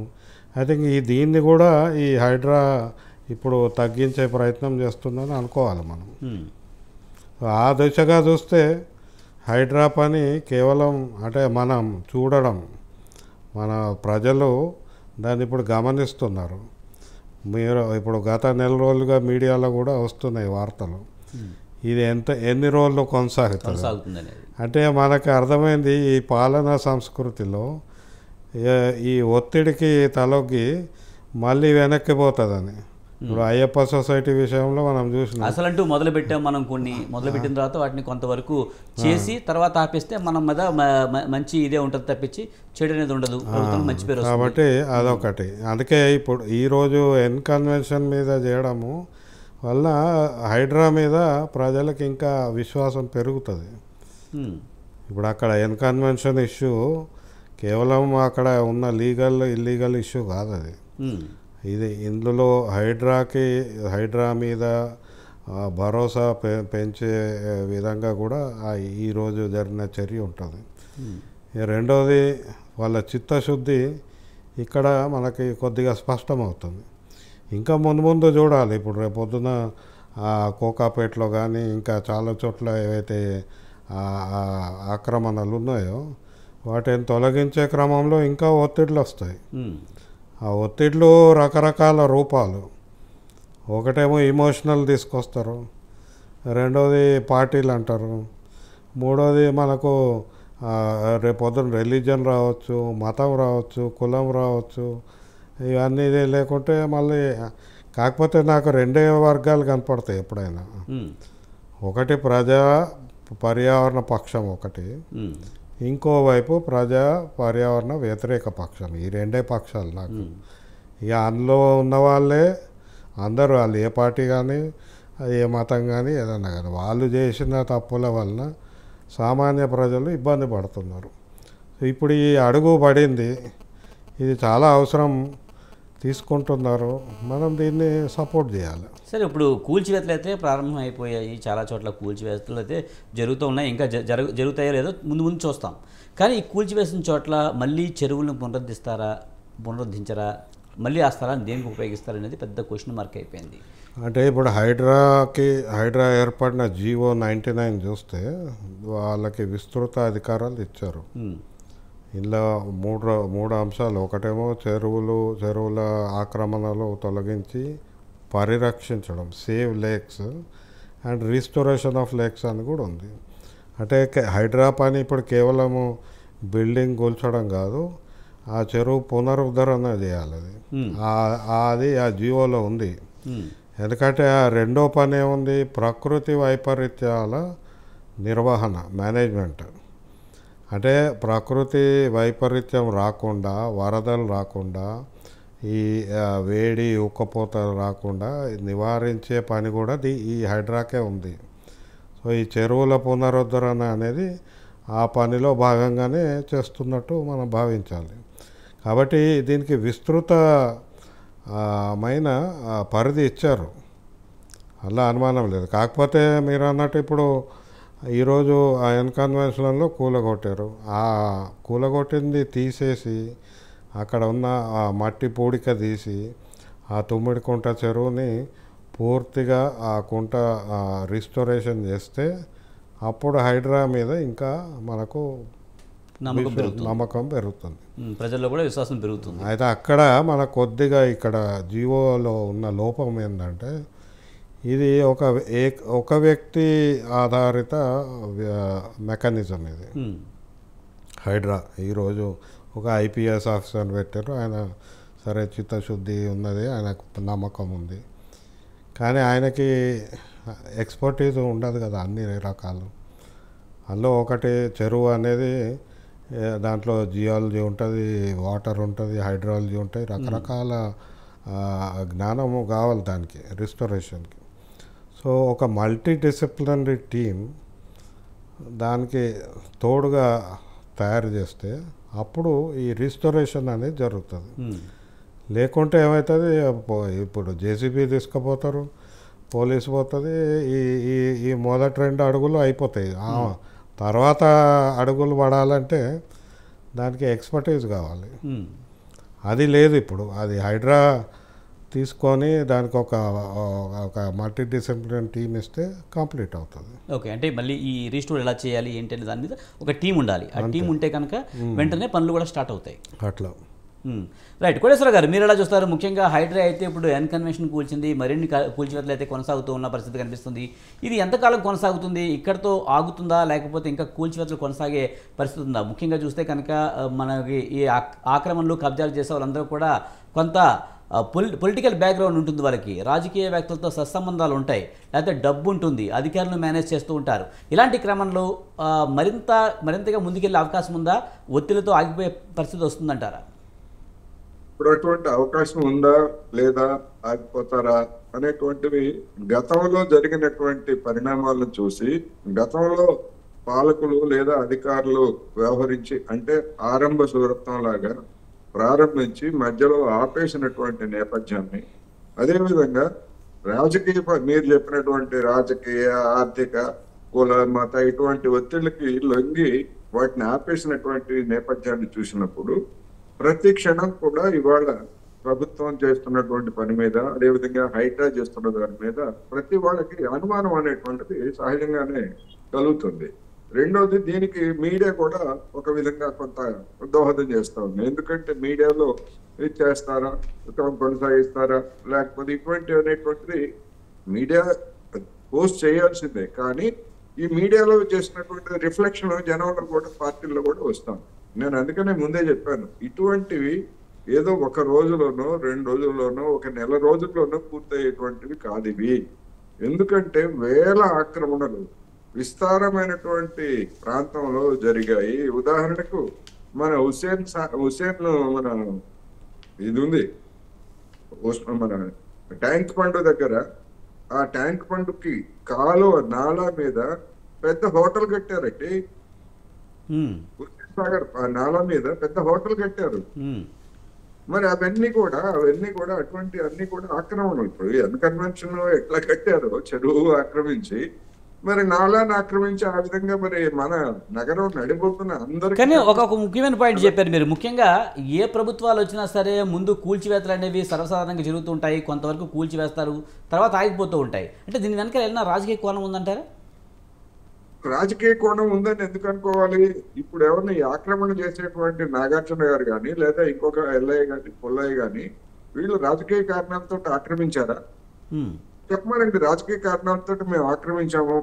ఐ థింక్ దీన్ని కూడా ఈ హైడ్రా ఇప్పుడు తగ్గించే ప్రయత్నం చేస్తుందని అనుకోవాలి మనం. ఆ దిశగా చూస్తే హైడ్రా పని కేవలం అంటే మనం చూడడం, మన ప్రజలు దాన్ని ఇప్పుడు గమనిస్తున్నారు. మీరు ఇప్పుడు గత నెల రోజులుగా మీడియాలో కూడా వస్తున్నాయి వార్తలు. ఇది ఎన్ని రోజులు కొనసాగుతుంది అంటే మనకు అర్థమైంది ఈ పాలనా సంస్కృతిలో ఈ ఒత్తిడికి తలొగ్గి మళ్ళీ వెనక్కి పోతుందని. ఇప్పుడు అయ్యప్ప సొసైటీ విషయంలో మనం చూసినాం. అసలంటూ మొదలుపెట్టాం మనం, కొన్ని మొదలుపెట్టిన తర్వాత వాటిని కొంతవరకు చేసి తర్వాత ఆపేస్తే మనం మీద మంచి ఇదే ఉంటుంది తప్పించి చెడు అనేది ఉండదు, మంచి పేరు. కాబట్టి అదొకటి. అందుకే ఇప్పుడు ఈరోజు కన్వెన్షన్ మీద చేయడము వల్ల హైడ్రా మీద ప్రజలకు ఇంకా విశ్వాసం పెరుగుతుంది. ఇప్పుడు అక్కడ కన్వెన్షన్ ఇష్యూ కేవలం అక్కడ ఉన్న లీగల్ ఇల్లీగల్ ఇష్యూ కాదు అది. ఇది ఇందులో హైడ్రా మీద భరోసా పెంచే విధంగా కూడా ఈరోజు జరిగిన చర్య ఉంటుంది. రెండవది వాళ్ళ చిత్తశుద్ధి ఇక్కడ మనకి కొద్దిగా స్పష్టమవుతుంది. ఇంకా ముందు చూడాలి. ఇప్పుడు రేపొద్దున కోకాపేటలో కానీ ఇంకా చాలా చోట్ల ఏవైతే ఆక్రమణలు ఉన్నాయో వాటిని తొలగించే క్రమంలో ఇంకా ఒత్తిడులు వస్తాయి. ఆ ఒత్తిడులు రకరకాల రూపాలు. ఒకటేమో ఇమోషనల్ తీసుకొస్తారు, రెండోది పార్టీలు అంటారు, మూడోది మనకు రేపొద్దున రిలీజన్ రావచ్చు, మతం రావచ్చు, కులం రావచ్చు, ఇవన్నీ లేకుంటే మళ్ళీ కాకపోతే నాకు రెండే వర్గాలు కనపడతాయి ఎప్పుడైనా. ఒకటి ప్రజా పర్యావరణ పక్షం ఒకటి, ఇంకోవైపు ప్రజా పర్యావరణ వ్యతిరేక పక్షం. ఈ రెండే పక్షాలు నాకు. ఇక అందులో ఉన్న వాళ్ళే అందరూ, వాళ్ళు ఏ పార్టీ కానీ ఏ మతం కానీ ఏదన్నా కానీ వాళ్ళు చేసిన తప్పుల వలన సామాన్య ప్రజలు ఇబ్బంది పడుతున్నారు. ఇప్పుడు ఈ అడుగు పడింది, ఇది చాలా అవసరం తీసుకుంటున్నారు, మనం దీన్ని సపోర్ట్ చేయాలి. సరే, ఇప్పుడు కూల్చివేతలు అయితే ప్రారంభం అయిపోయాయి, చాలా చోట్ల కూల్చివేతలు అయితే జరుగుతూ ఉన్నాయి, ఇంకా జరుగుతాయో లేదో ముందు చూస్తాం. కానీ ఈ కూల్చివేసిన చోట్ల మళ్ళీ చెరువులను పునరుద్ధరించరా, మళ్ళీ ఆ స్థలాన్ని దేనికి ఉపయోగిస్తారు అనేది పెద్ద క్వశ్చన్ మార్క్ అయిపోయింది. అంటే ఇప్పుడు హైడ్రా ఏర్పడిన జీవో 99 చూస్తే వాళ్ళకి విస్తృత అధికారాలు ఇచ్చారు. ఇందులో మూడు అంశాలు. ఒకటేమో చెరువుల ఆక్రమణలు తొలగించి పరిరక్షించడం, save lakes and restoration of lakes అని కూడా ఉంది. అంటే హైడ్రా పని ఇప్పుడు కేవలము బిల్డింగ్ కూల్చడం కాదు, ఆ చెరువు పునరుద్ధరణ చేయాలి. అది ఆ జీవోలో ఉంది. ఎందుకంటే ఆ రెండో పని ఏముంది, ప్రకృతి వైపరీత్యాల నిర్వహణ, మేనేజ్మెంట్. అంటే ప్రకృతి వైపరీత్యం రాకుండా, వరదలు రాకుండా, ఈ వేడి ఉక్కపోతలు రాకుండా నివారించే పని కూడా ఈ హైడ్రాకే ఉంది. సో ఈ చెరువుల పునరుద్ధరణ అనేది ఆ పనిలో భాగంగానే చేస్తున్నట్టు మనం భావించాలి. కాబట్టి దీనికి మైన పరిధి ఇచ్చారు, అలా అనుమానం లేదు. కాకపోతే మీరు అన్నట్టు ఇప్పుడు ఈరోజు ఆ అన్కన్వెన్షనల్లో కూలగొట్టారు. ఆ కూలగొట్టింది తీసేసి అక్కడ ఉన్న ఆ మట్టి పూడిక తీసి ఆ తుమ్మిడికుంట చెరువుని పూర్తిగా ఆ కుంట రిస్టోరేషన్ చేస్తే అప్పుడు హైడ్రా మీద ఇంకా మనకు నమ్మకం పెరుగుతుంది, ప్రజల్లో కూడా విశ్వాసం పెరుగుతుంది. అయితే అక్కడ మన కొద్దిగా ఇక్కడ జీవోలో ఉన్న లోపం ఏంటంటే ఇది ఒక వ్యక్తి ఆధారిత మెకానిజం ఇది. హైడ్రా ఈరోజు ఒక ఐపీఎస్ ఆఫీసర్ పెట్టారు, ఆయన సరే చిత్తశుద్ధి ఉన్నది, ఆయనకు నమ్మకం ఉంది, కానీ ఆయనకి ఎక్స్పర్టీజ్ ఉండదు కదా అన్ని రకాలు. అందులో ఒకటి చెరువు అనేది దాంట్లో జియాలజీ ఉంటుంది, వాటర్ ఉంటుంది, హైడ్రాలజీ ఉంటాయి, రకరకాల జ్ఞానము కావాలి దానికి రిస్టోరేషన్కి. సో ఒక మల్టీ డిసిప్లినరీ టీం దానికి తోడుగా తయారు చేస్తే అప్పుడు ఈ రిస్టోరేషన్ అనేది జరుగుతుంది. లేకుంటే ఏమవుతుంది, ఇప్పుడు జేసీబీ తీసుకుపోతారు, పోలీసు పోతుంది, ఈ మొదటి 2 అడుగులు అయిపోతాయి. తర్వాత అడుగులు పడాలంటే దానికి ఎక్స్పర్టీజ్ కావాలి, అది లేదు ఇప్పుడు. అది హైడ్రా తీసుకొని దానికి ఒక మల్టీ డిసిప్లిన్ టీం ఇస్తే కంప్లీట్ అవుతుంది. ఓకే, అంటే మళ్ళీ ఈ రీస్టోర్ ఎలా చేయాలి ఏంటి అనే దాని మీద ఒక టీం ఉండాలి. ఆ టీం ఉంటే కనుక వెంటనే పనులు కూడా స్టార్ట్ అవుతాయి. అట్లా రైట్. కోటేశ్వర గారు, మీరు ఎలా చూస్తారు? ముఖ్యంగా హైడ్రా అయితే ఇప్పుడు అన్కన్వెన్షన్ కూల్చింది, మరిన్ని కూల్చివేతలు అయితే కొనసాగుతూ ఉన్న పరిస్థితి కనిపిస్తుంది. ఇది ఎంతకాలం కొనసాగుతుంది? ఇక్కడతో ఆగుతుందా, లేకపోతే ఇంకా కూల్చివేతలు కొనసాగే పరిస్థితి ఉందా? ముఖ్యంగా చూస్తే కనుక మనకి ఈ ఆక్రమణలు కబ్జాలు చేసే వాళ్ళందరూ కూడా కొంత పొలిటికల్ బ్యాక్గ్రౌండ్ ఉంటుంది, వాళ్ళకి రాజకీయ వ్యక్తులతో సత్సంబంధాలు ఉంటాయి, లేకపోతే డబ్బు ఉంటుంది, అధికారులను మేనేజ్ చేస్తూ ఉంటారు. ఇలాంటి క్రమంలో మరింతగా ముందుకెళ్ళే అవకాశం ఉందా? ఒత్తిడితో ఆగిపోయే పరిస్థితి వస్తుందంటారా? ఇప్పుడు అటువంటి అవకాశం ఉందా లేదా, ఆగిపోతారా అనేటువంటివి గతంలో జరిగినటువంటి పరిణామాలను చూసి, గతంలో పాలకులు లేదా అధికారులు వ్యవహరించి అంటే ఆరంభ సూరత్వం లాగా ప్రారంభించి మధ్యలో ఆపేసినటువంటి నేపథ్యాన్ని, అదేవిధంగా మీరు చెప్పినటువంటి రాజకీయ, ఆర్థిక, కుల, మత ఇటువంటి ఒత్తిళ్ళకి లొంగి వాటిని ఆపేసినటువంటి నేపథ్యాన్ని చూసినప్పుడు ప్రతి క్షణం కూడా ఇవాళ ప్రభుత్వం చేస్తున్నటువంటి పని మీద, అదేవిధంగా హైడ్రా చేస్తున్న దాని మీద ప్రతి వాళ్ళకి అనుమానం అనేటువంటిది సహజంగానే కలుగుతుంది. రెండోది, దీనికి మీడియా కూడా ఒక విధంగా కొంత దోహదం చేస్తా ఉంది. ఎందుకంటే మీడియాలో ఇది చేస్తారా, కొనసాగిస్తారా, లేకపోతే ఇటువంటి అనేటువంటిది మీడియా పోస్ట్ చేయాల్సిందే. కానీ ఈ మీడియాలో చేసినటువంటి రిఫ్లెక్షన్ జనంలో కూడా, పార్టీల్లో కూడా వస్తాం. నేను అందుకనే ముందే చెప్పాను, ఇటువంటివి ఏదో ఒక రోజులోనో 2 రోజుల్లోనో ఒక నెల రోజుల్లోనో పూర్తయ్యేటువంటివి కాదు ఇవి. ఎందుకంటే వేల ఆక్రమణలు విస్తారమైనటువంటి ప్రాంతంలో జరిగాయి. ఉదాహరణకు మన హుసేన్ మన ఇది ఉంది, మన ట్యాంక్ బండ్ దగ్గర, ఆ ట్యాంక్ బండ్కి నాలా మీద పెద్ద హోటల్ కట్టారండి. హుసేన్ సాగర్ నాలా మీద పెద్ద హోటల్ కట్టారు. మరి అవన్నీ కూడా అటువంటి అన్ని కూడా ఆక్రమణలు. ఇప్పుడు అన్కన్వెన్షన్ ఎట్లా కట్టారో చెరువు ఆక్రమించి, మరి నాలాన్ని ఆక్రమించి ఆ విధంగా మరి మన నగరం నడిపోతున్న అందరికీ. కానీ ఒక ముఖ్యమైన పాయింట్ చెప్పారు మీరు. ముఖ్యంగా ఏ ప్రభుత్వాలు వచ్చినా సరే ముందు కూల్చివేతలు అనేవి సర్వసాధారణంగా జరుగుతుంటాయి, కొంతవరకు కూల్చివేస్తారు, తర్వాత ఆగిపోతూ ఉంటాయి. అంటే దీని వెనక ఏదైనా రాజకీయ కోణం ఉందంటారా? రాజకీయ కోణం ఉందని ఎందుకు అనుకోవాలి? ఇప్పుడు ఎవరిని ఆక్రమణ చేసేటువంటి నాగార్జున గారు కానీ, లేదా ఇంకొక ఎల్లయ్య కానీ, పుల్లయ్య కానీ, వీళ్ళు రాజకీయ కారణాలతో ఆక్రమించారా? చెప్పమనండి, రాజకీయ కారణాలతో మేము ఆక్రమించాము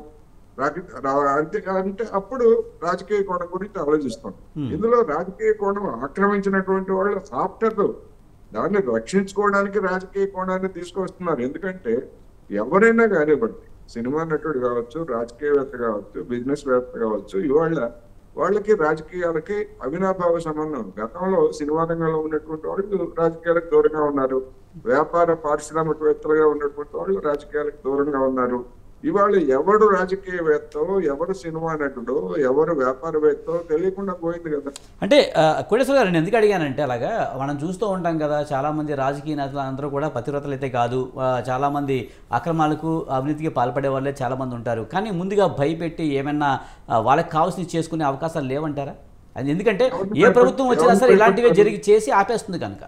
అంటే అప్పుడు రాజకీయ కోణం గురించి ఆలోచిస్తాం. ఇందులో రాజకీయ కోణం ఆక్రమించినటువంటి వాళ్ళు ఆఫ్టర్ దాన్ని రక్షించుకోవడానికి రాజకీయ కోణాన్ని తీసుకొస్తున్నారు. ఎందుకంటే ఎవరైనా కానివ్వండి, సినిమా నటుడు కావచ్చు, రాజకీయవేత్త కావచ్చు, బిజినెస్ వేత్త కావచ్చు, ఇవాళ వాళ్ళకి రాజకీయాలకి అవినాభావ సంబంధం. గతంలో సినిమా రంగంలో ఉన్నటువంటి వాళ్ళు రాజకీయాలకు దూరంగా ఉన్నారు, వ్యాపార పారిశ్రామికవేత్తలుగా ఉన్నటువంటి వాళ్ళు రాజకీయాలకు దూరంగా ఉన్నారు. ఇవాళ ఎవడు రాజకీయవేత్తో, ఎవరు సినిమా నటుడో, ఎవరు వ్యాపారవేత్తో తెలియకుండా పోయింది కదా. అంటే కోటేశ్వర గారు, నేను ఎందుకు అడిగానంటే, అలాగా మనం చూస్తూ ఉంటాం కదా, చాలామంది రాజకీయ నేతలు అందరూ కూడా పతివ్రతలు అయితే కాదు, చాలామంది అక్రమాలకు అవినీతికి పాల్పడే వాళ్ళే చాలామంది ఉంటారు. కానీ ముందుగా భయపెట్టి ఏమైనా వాళ్ళకి కావాల్సినవి చేసుకునే అవకాశాలు లేవంటారా? అది ఎందుకంటే ఏ ప్రభుత్వం వచ్చినా సరే ఇలాంటివే చేసి ఆపేస్తుంది కనుక.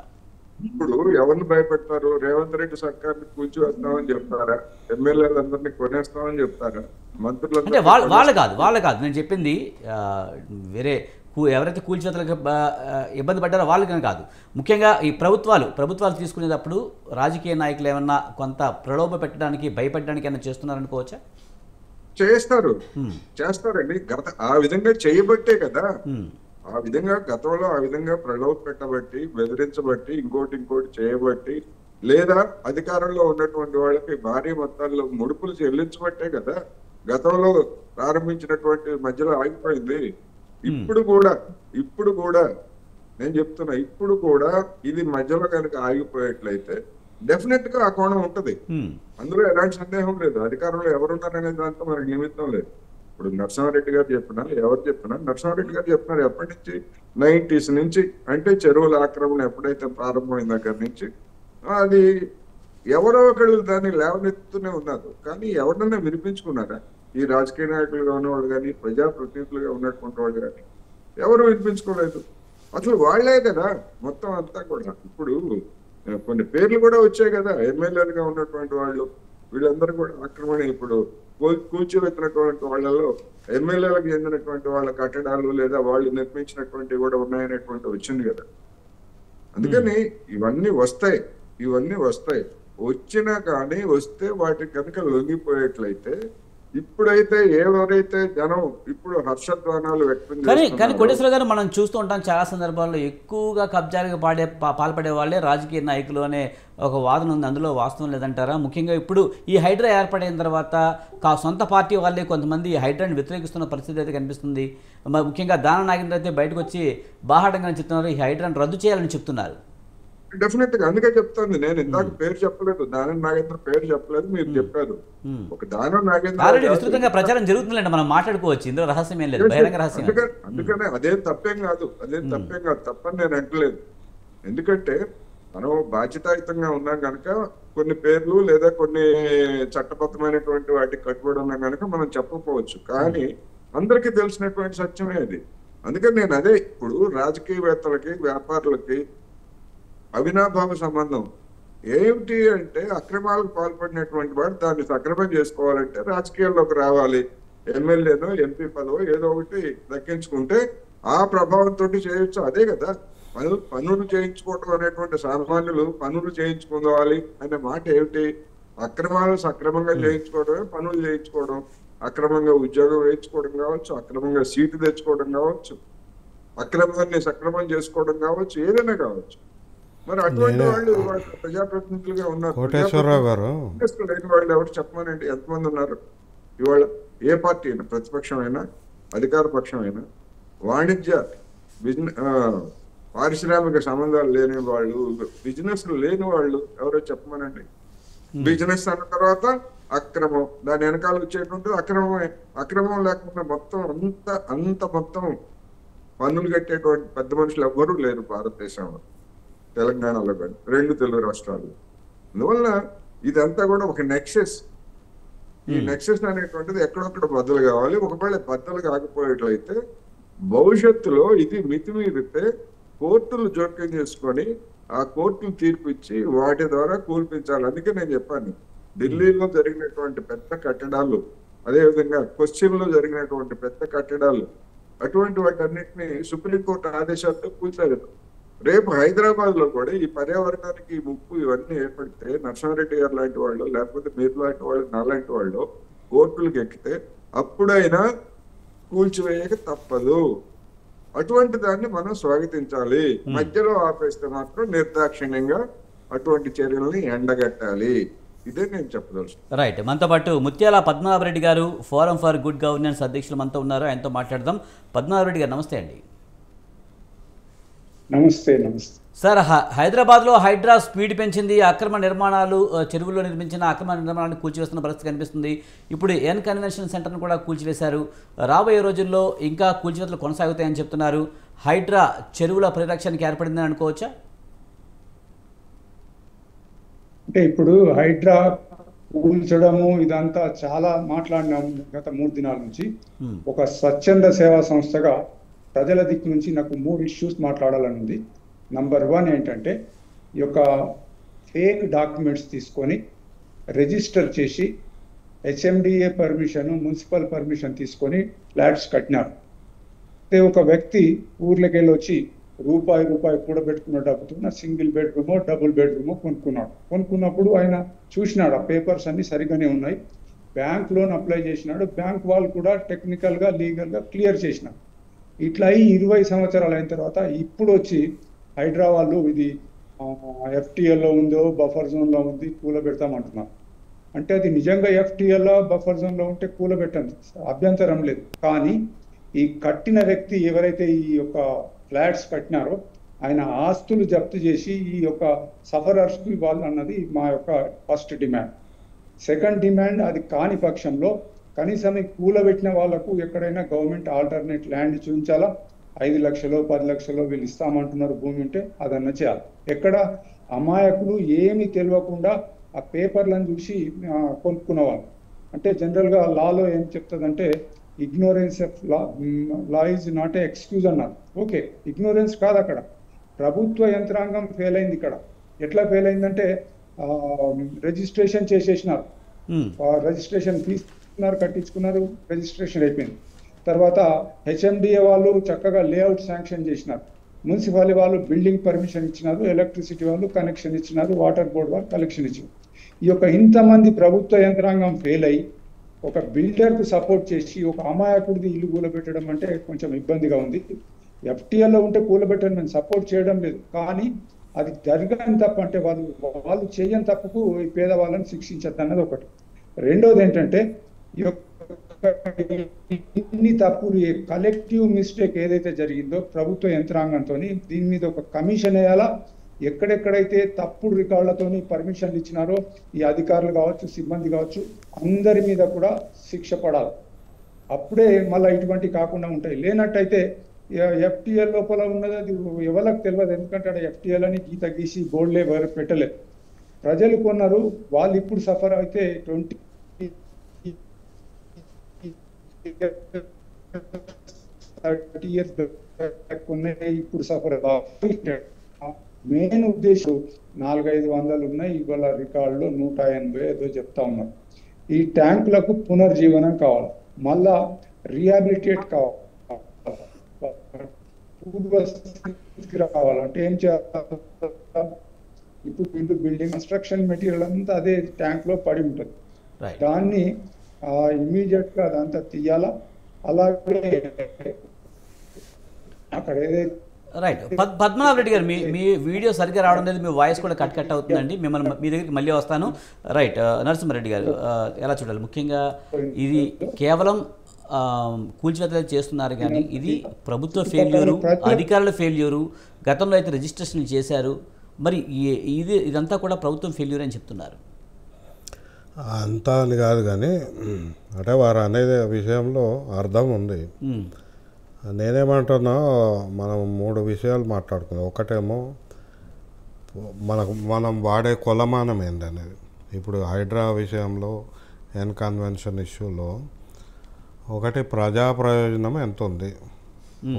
ఇప్పుడు ఎవరిని భయపెడతారు? రేవంత్ రెడ్డి సర్కార్ని కూల్చివేస్తామని చెప్తారా? ఎమ్మెల్యేలందరినీ కొనేస్తామని చెప్తారా? మంత్రులు అంటే వాళ్ళు కాదు నేను చెప్పింది, వేరే ఎవరైతే కూల్చివేతలకు ఇబ్బంది పడ్డారో వాళ్ళకని కాదు. ముఖ్యంగా ఈ ప్రభుత్వాలు తీసుకునేటప్పుడు రాజకీయ నాయకులు ఏమన్నా కొంత ప్రలోభ పెట్టడానికి, భయపెట్టడానికి ఏమైనా చేస్తున్నారనుకోవచ్చా? చేస్తారండి. ఆ విధంగా చేయబట్టే కదా, ఆ విధంగా గతంలో ఆ విధంగా ప్రలోభ పెట్టబట్టి, బెదిరించబట్టి, ఇంకోటి చేయబట్టి, లేదా అధికారంలో ఉన్నటువంటి వాళ్ళకి భారీ మొత్తాల్లో ముడుపులు చెల్లించబట్టే కదా గతంలో ప్రారంభించినటువంటి మధ్యలో ఆగిపోయింది. ఇప్పుడు కూడా నేను చెప్తున్నా, ఇప్పుడు కూడా ఇది మధ్యలో కనుక ఆగిపోయేట్లయితే డెఫినెట్ గా ఆ కోణం ఉంటది. అందులో ఎలాంటి సందేహం లేదు. అధికారంలో ఎవరున్నారనే దాంతో మనకి నిమిత్తం లేదు. ఇప్పుడు నరసింహారెడ్డి గారు చెప్పినా, ఎవరు చెప్పినా, నరసింహారెడ్డి గారు చెప్తున్నారు ఎప్పటి నుంచి, 90s నుంచి, అంటే చెరువుల ఆక్రమణ ఎప్పుడైతే ప్రారంభమైన దగ్గర నుంచి అది ఎవరో ఒకళ్ళు దాన్ని లేవనెత్తుతూనే ఉన్నారు. కానీ ఎవరినైనా వినిపించుకున్నారా? ఈ రాజకీయ నాయకులుగా ఉన్నవాళ్ళు కానీ, ప్రజాప్రతినిధులుగా ఉన్నటువంటి వాళ్ళు కానీ ఎవరు వినిపించుకోలేదు. అసలు వాళ్లే కదా మొత్తం అంతా కూడా. ఇప్పుడు కొన్ని పేర్లు కూడా వచ్చాయి కదా, ఎమ్మెల్యేలుగా ఉన్నటువంటి వాళ్ళు, వీళ్ళందరూ కూడా ఆక్రమణ ఇప్పుడు కూల్చివేసినటువంటి వాళ్ళలో ఎమ్మెల్యేలకు చెందినటువంటి వాళ్ళ కట్టడాలు లేదా వాళ్ళు నిర్మించినటువంటి కూడా ఉన్నాయనేటువంటి వచ్చింది కదా. అందుకని ఇవన్నీ వస్తాయి. వచ్చినా కానీ వస్తే వాటికి కనుక లొంగిపోయేట్లయితే, ఇప్పుడైతే ఎవరైతే జనం ఇప్పుడు హర్షధ్వానాలు వ్యక్తం కానీ కోటేశ్వర గారు, మనం చూస్తూ ఉంటాం చాలా సందర్భాల్లో ఎక్కువగా కబ్జాలకు పాల్పడే వాళ్ళే రాజకీయ నాయకులు అనే ఒక వాదన ఉంది. అందులో వాస్తవం లేదంటారా? ముఖ్యంగా ఇప్పుడు ఈ హైడ్రా ఏర్పడిన తర్వాత సొంత పార్టీ వాళ్ళే కొంతమంది హైడ్రాని వ్యతిరేకిస్తున్న పరిస్థితి అయితే కనిపిస్తుంది. ముఖ్యంగా దానం నాగేంద్ర అయితే బయటకు వచ్చి బాహాటంగా చెప్తున్నారు, ఈ హైడ్రాని రద్దు చేయాలని చెప్తున్నారు. డెఫినెట్ గా అందుకే చెప్తాను. నేను ఇందాక పేరు చెప్పలేదు, దానం నాగేంద్ర పేరు చెప్పలేదు, మీరు చెప్పారు. ఒక దానం నాగేంద్ర విస్తృతంగా ప్రచారం జరుగుతుందండి, మనం మాట్లాడుకోవచ్చు, ఇందులో రహస్యం ఏం లేదు, బహిరంగ రహస్యం. అందుకనే అదేం తప్పేం కాదు, తప్పని నేను అంటలేదు. ఎందుకంటే మనం బాధ్యతాయుతంగా ఉన్నాం కనుక కొన్ని పేర్లు లేదా కొన్ని చట్టబద్ధమైనటువంటి వాటికి కట్టుబడి ఉన్నాం కనుక మనం చెప్పకపోవచ్చు. కానీ అందరికీ తెలిసినటువంటి సత్యమే అది. అందుకని నేను అదే, ఇప్పుడు రాజకీయవేత్తలకి, వ్యాపారులకి అవినాభావ సంబంధం ఏమిటి అంటే, అక్రమాలకు పాల్పడినటువంటి వాడు దాన్ని సక్రమం చేసుకోవాలంటే రాజకీయాల్లోకి రావాలి, ఎమ్మెల్యేనో ఎంపీ పదవో ఏదో ఒకటి దక్కించుకుంటే ఆ ప్రభావంతో చేయొచ్చు. అదే కదా పన్నులు చేయించుకోవటం అనేటువంటి, సామాన్యులు పన్నులు చేయించుకోవాలి అనే మాట ఏమిటి? అక్రమాలు సక్రమంగా చేయించుకోవడమే పన్నులు చేయించుకోవడం. అక్రమంగా ఉద్యోగం వేయించుకోవడం కావచ్చు, అక్రమంగా సీటు తెచ్చుకోవడం కావచ్చు, అక్రమాన్ని సక్రమం చేసుకోవడం కావచ్చు, ఏదైనా కావచ్చు. మరి అటువంటి వాళ్ళు ప్రజాప్రతినిధులుగా ఉన్నారు. కోటేశ్వరరావు గారు లేని వాళ్ళు ఎవరు చెప్పమనండి? ఎంతమంది ఉన్నారు ఇవాళ? ఏ పార్టీ అయినా, ప్రతిపక్షం అయినా అధికార పక్షం అయినా, వాణిజ్య పారిశ్రామిక సంబంధాలు లేని వాళ్ళు, బిజినెస్ లేని వాళ్ళు ఎవరో చెప్పమనండి. బిజినెస్ అన్న తర్వాత అక్రమం, దాని వెనకాల వచ్చేటువంటి అక్రమమే. అక్రమం లేకుండా మొత్తం మొత్తం పన్నులు కట్టేటువంటి పెద్ద మనుషులు ఎవ్వరూ లేరు భారతదేశంలో, తెలంగాణలో కానీ 2 తెలుగు రాష్ట్రాలు. అందువల్ల ఇదంతా కూడా ఒక నెక్సెస్. ఈ నెక్సెస్ అనేటువంటిది ఎక్కడొక్కడ బద్దలు కావాలి. ఒకవేళ బద్దలు కాకపోయేట్లయితే భవిష్యత్తులో ఇది మితిమీరితే కోర్టులు జోక్యం చేసుకొని ఆ కోర్టులు తీర్పు ఇచ్చి వాటి ద్వారా కూల్పించాలి. అందుకే నేను చెప్పాను, ఢిల్లీలో జరిగినటువంటి పెద్ద కట్టడాలు, అదేవిధంగా కొచ్చిన్లో జరిగినటువంటి పెద్ద కట్టడాలు, అటువంటి వాటన్నిటిని సుప్రీంకోర్టు ఆదేశాలతో కూల్చారు. రేపు హైదరాబాద్ లో కూడా ఈ పర్యావరణానికి ముప్పు ఇవన్నీ ఏర్పడితే నరసింహారెడ్డి గారు లాంటి వాళ్ళు, లేకపోతే మీరు లాంటి వాళ్ళు, నాలాంటి వాళ్ళు కోర్టులకు ఎక్కితే అప్పుడైనా కూల్చివేయక తప్పదు. అటువంటి దాన్ని మనం స్వాగతించాలి. మధ్యలో ఆపేస్తే మాత్రం నిర్దాక్షిణ్యంగా అటువంటి చర్యలని ఎండగట్టాలి. ఇదే నేను చెప్పదలుచు. రైట్. మనతో పాటు ముత్యాల పద్మనాభరెడ్డి గారు, ఫోరం ఫర్ గుడ్ గవర్నెన్స్ అధ్యక్షులు మనతో ఉన్నారు, ఆయనతో మాట్లాడదాం. పద్మనాభరెడ్డి గారు నమస్తే అండి. నమస్తే. సార్ హైదరాబాద్లో హైడ్రా స్పీడ్ పెంచింది, అక్రమ నిర్మాణాలు చెరువుల్లో నిర్మించిన అక్రమ నిర్మాణాలను కూల్చివేస్తున్న పరిస్థితి కనిపిస్తుంది. ఇప్పుడు ఎన్ కన్వెన్షన్ సెంటర్ను కూడా కూల్చివేశారు. రాబోయే రోజుల్లో ఇంకా కూల్చివేతలు కొనసాగుతాయని చెప్తున్నారు. హైడ్రా చెరువుల పరిరక్షణకి ఏర్పడిందని అనుకోవచ్చా? అంటే ఇప్పుడు హైడ్రా కూల్చడము ఇదంతా చాలా మాట్లాడినాము గత 3 దినాల నుంచి. ఒక స్వచ్ఛంద సేవా సంస్థగా ప్రజల దిక్కు నుంచి నాకు 3 ఇష్యూస్ మాట్లాడాలని ఉంది. నంబర్ 1 ఏంటంటే ఈ యొక్క ఫేక్ డాక్యుమెంట్స్ తీసుకొని రిజిస్టర్ చేసి హెచ్ఎండిఏ పర్మిషన్, మున్సిపల్ పర్మిషన్ తీసుకొని ఫ్లాట్స్ కట్టినారు. అంటే ఒక వ్యక్తి ఊర్లోకి వెళ్ళి వచ్చి రూపాయి కూడబెట్టుకున్న డబ్బుతో సింగిల్ బెడ్రూమో డబుల్ బెడ్రూమో కొనుక్కున్నప్పుడు ఆయన చూసినాడు ఆ పేపర్స్ అన్ని సరిగానే ఉన్నాయి, బ్యాంక్ లోన్ అప్లై చేసినాడు, బ్యాంక్ వాళ్ళు కూడా టెక్నికల్గా లీగల్గా క్లియర్ చేసినారు. ఇట్లా 20 సంవత్సరాలు అయిన తర్వాత ఇప్పుడు వచ్చి హైడ్రా వాళ్ళు ఇది ఎఫ్టీఎల్లో ఉందో బఫర్ జోన్లో ఉంది కూలబెడతామంటున్నారు. అంటే అది నిజంగా ఎఫ్టీఎల్లో బఫర్ జోన్లో ఉంటే కూలబెట్టండి, అభ్యంతరం లేదు. కానీ ఈ కట్టిన వ్యక్తి ఎవరైతే ఈ యొక్క ఫ్లాట్స్ కట్టినారో ఆయన ఆస్తులు జప్తు చేసి ఈ యొక్క సఫరర్స్కి ఇవ్వాలి అన్నది మా యొక్క ఫస్ట్ డిమాండ్. సెకండ్ డిమాండ్, అది కాని పక్షంలో కనీసం ఈ కూలబెట్టిన వాళ్ళకు ఎక్కడైనా గవర్నమెంట్ ఆల్టర్నేట్ ల్యాండ్ చూపించాలా. 5 లక్షలు 10 లక్షలు వీళ్ళు ఇస్తామంటున్నారు భూమి ఉంటే అదన్నా చేయాలి. ఎక్కడ అమాయకులు ఏమీ తెలియకుండా ఆ పేపర్లను చూసి కొనుక్కున్నవాళ్ళు. అంటే జనరల్గా లాలో ఏం చెప్తుందంటే ignorance of law is not a excuse అన్నారు. ఓకే, ఇగ్నోరెన్స్ కాదు, అక్కడ ప్రభుత్వ యంత్రాంగం ఫెయిల్ అయింది. ఇక్కడ ఎట్లా ఫెయిల్ అయిందంటే రిజిస్ట్రేషన్ చేసేసినారు, రిజిస్ట్రేషన్ ఫీజు కట్టించుకున్నారు, రిజిస్ట్రేషన్ అయిపోయింది. తర్వాత హెచ్ఎండిఏ వాళ్ళు చక్కగా లేఅవుట్ శాంక్షన్ చేసినారు, మున్సిపాలిటీ వాళ్ళు బిల్డింగ్ పర్మిషన్ ఇచ్చినారు, ఎలక్ట్రిసిటీ వాళ్ళు కనెక్షన్ ఇచ్చినారు, వాటర్ బోర్డు వాళ్ళు కలెక్షన్ ఇచ్చినారు. ఈ యొక్క ఇంతమంది ప్రభుత్వ యంత్రాంగం ఫెయిల్ అయ్యి ఒక బిల్డర్కు సపోర్ట్ చేసి ఒక అమాయకుడిది ఇల్లు కూలబెట్టడం అంటే కొంచెం ఇబ్బందిగా ఉంది. ఎఫ్టీఎల్లో ఉంటే కూలబెట్టడం మేము సపోర్ట్ చేయడం లేదు, కానీ అది జరగని తప్పు, అంటే వాళ్ళు చేయని తప్పుకు ఈ పేదవాళ్ళని శిక్షించద్దు అన్నది ఒకటి. రెండోది ఏంటంటే ఈ యొక్క ఇన్ని తప్పులు కలెక్టివ్ మిస్టేక్ ఏదైతే జరిగిందో ప్రభుత్వ యంత్రాంగంతో దీని మీద ఒక కమిషన్ వేయాలా. ఎక్కడెక్కడైతే తప్పుడు రికార్డులతోని పర్మిషన్లు ఇచ్చినారో ఈ అధికారులు కావచ్చు, సిబ్బంది కావచ్చు, అందరి మీద కూడా శిక్ష పడాలి. అప్పుడే మళ్ళీ ఇటువంటి కాకుండా ఉంటాయి. లేనట్టయితే ఎఫ్టీఎల్ లోపల ఉన్నది అది ఎవరికి తెలియదు, ఎందుకంటే అక్కడ ఎఫ్టీఎల్ అని గీత గీసి బోర్డులే పెట్టలేదు. ప్రజలు కొన్నారు, వాళ్ళు ఇప్పుడు సఫర్ అయితే 20 30 years ఇప్పుడు సఫర్. మెయిన్ ఉద్దేశం 400-500 ఉన్నాయి, ఇవాళ రికార్డులో 180 ఏదో చెప్తా ఉన్నారు. ఈ ట్యాంకులకు పునర్జీవనం కావాలి, మళ్ళా రీహాబిలిటేట్ కావాలి, రావాలంటే ఏం చేయాలి? ఇప్పుడు బిల్డింగ్ కన్స్ట్రక్షన్ మెటీరియల్ అంతా అదే ట్యాంక్ లో పడి ఉంటుంది, దాన్ని ఇమీడియట్ గా అదంతా తీయాలా. అలాగే అక్కడ ఏదైతే రైట్. పద్మనాభ రెడ్డి గారు, మీ వీడియో సరిగ్గా రావడం లేదు, మీ వాయిస్ కూడా కట్ అవుతుందండి. మిమ్మల్ని మీ దగ్గరికి మళ్ళీ వస్తాను. రైట్, నరసింహారెడ్డి గారు ఎలా చూడాలి? ముఖ్యంగా ఇది కేవలం కూల్చివేతలు చేస్తున్నారు, కానీ ఇది ప్రభుత్వ ఫెయిల్యూరు, అధికారుల ఫెయిల్యూరు. గతంలో అయితే రిజిస్ట్రేషన్ చేశారు, మరి ఇదంతా కూడా ప్రభుత్వం ఫెయిల్యూర్ అని చెప్తున్నారు. అంతా అని కాదు, కానీ అంటే వారు అనేది విషయంలో అర్థం ఉంది. నేనేమంటున్నా, మనం 3 విషయాలు మాట్లాడుకుందాం. ఒకటేమో మనం వాడే కొలమానం ఏంటనేది. ఇప్పుడు హైడ్రా విషయంలో ఎన్ కన్వెన్షన్ ఇష్యూలో ఒకటి ప్రజా ప్రయోజనం ఎంత ఉంది,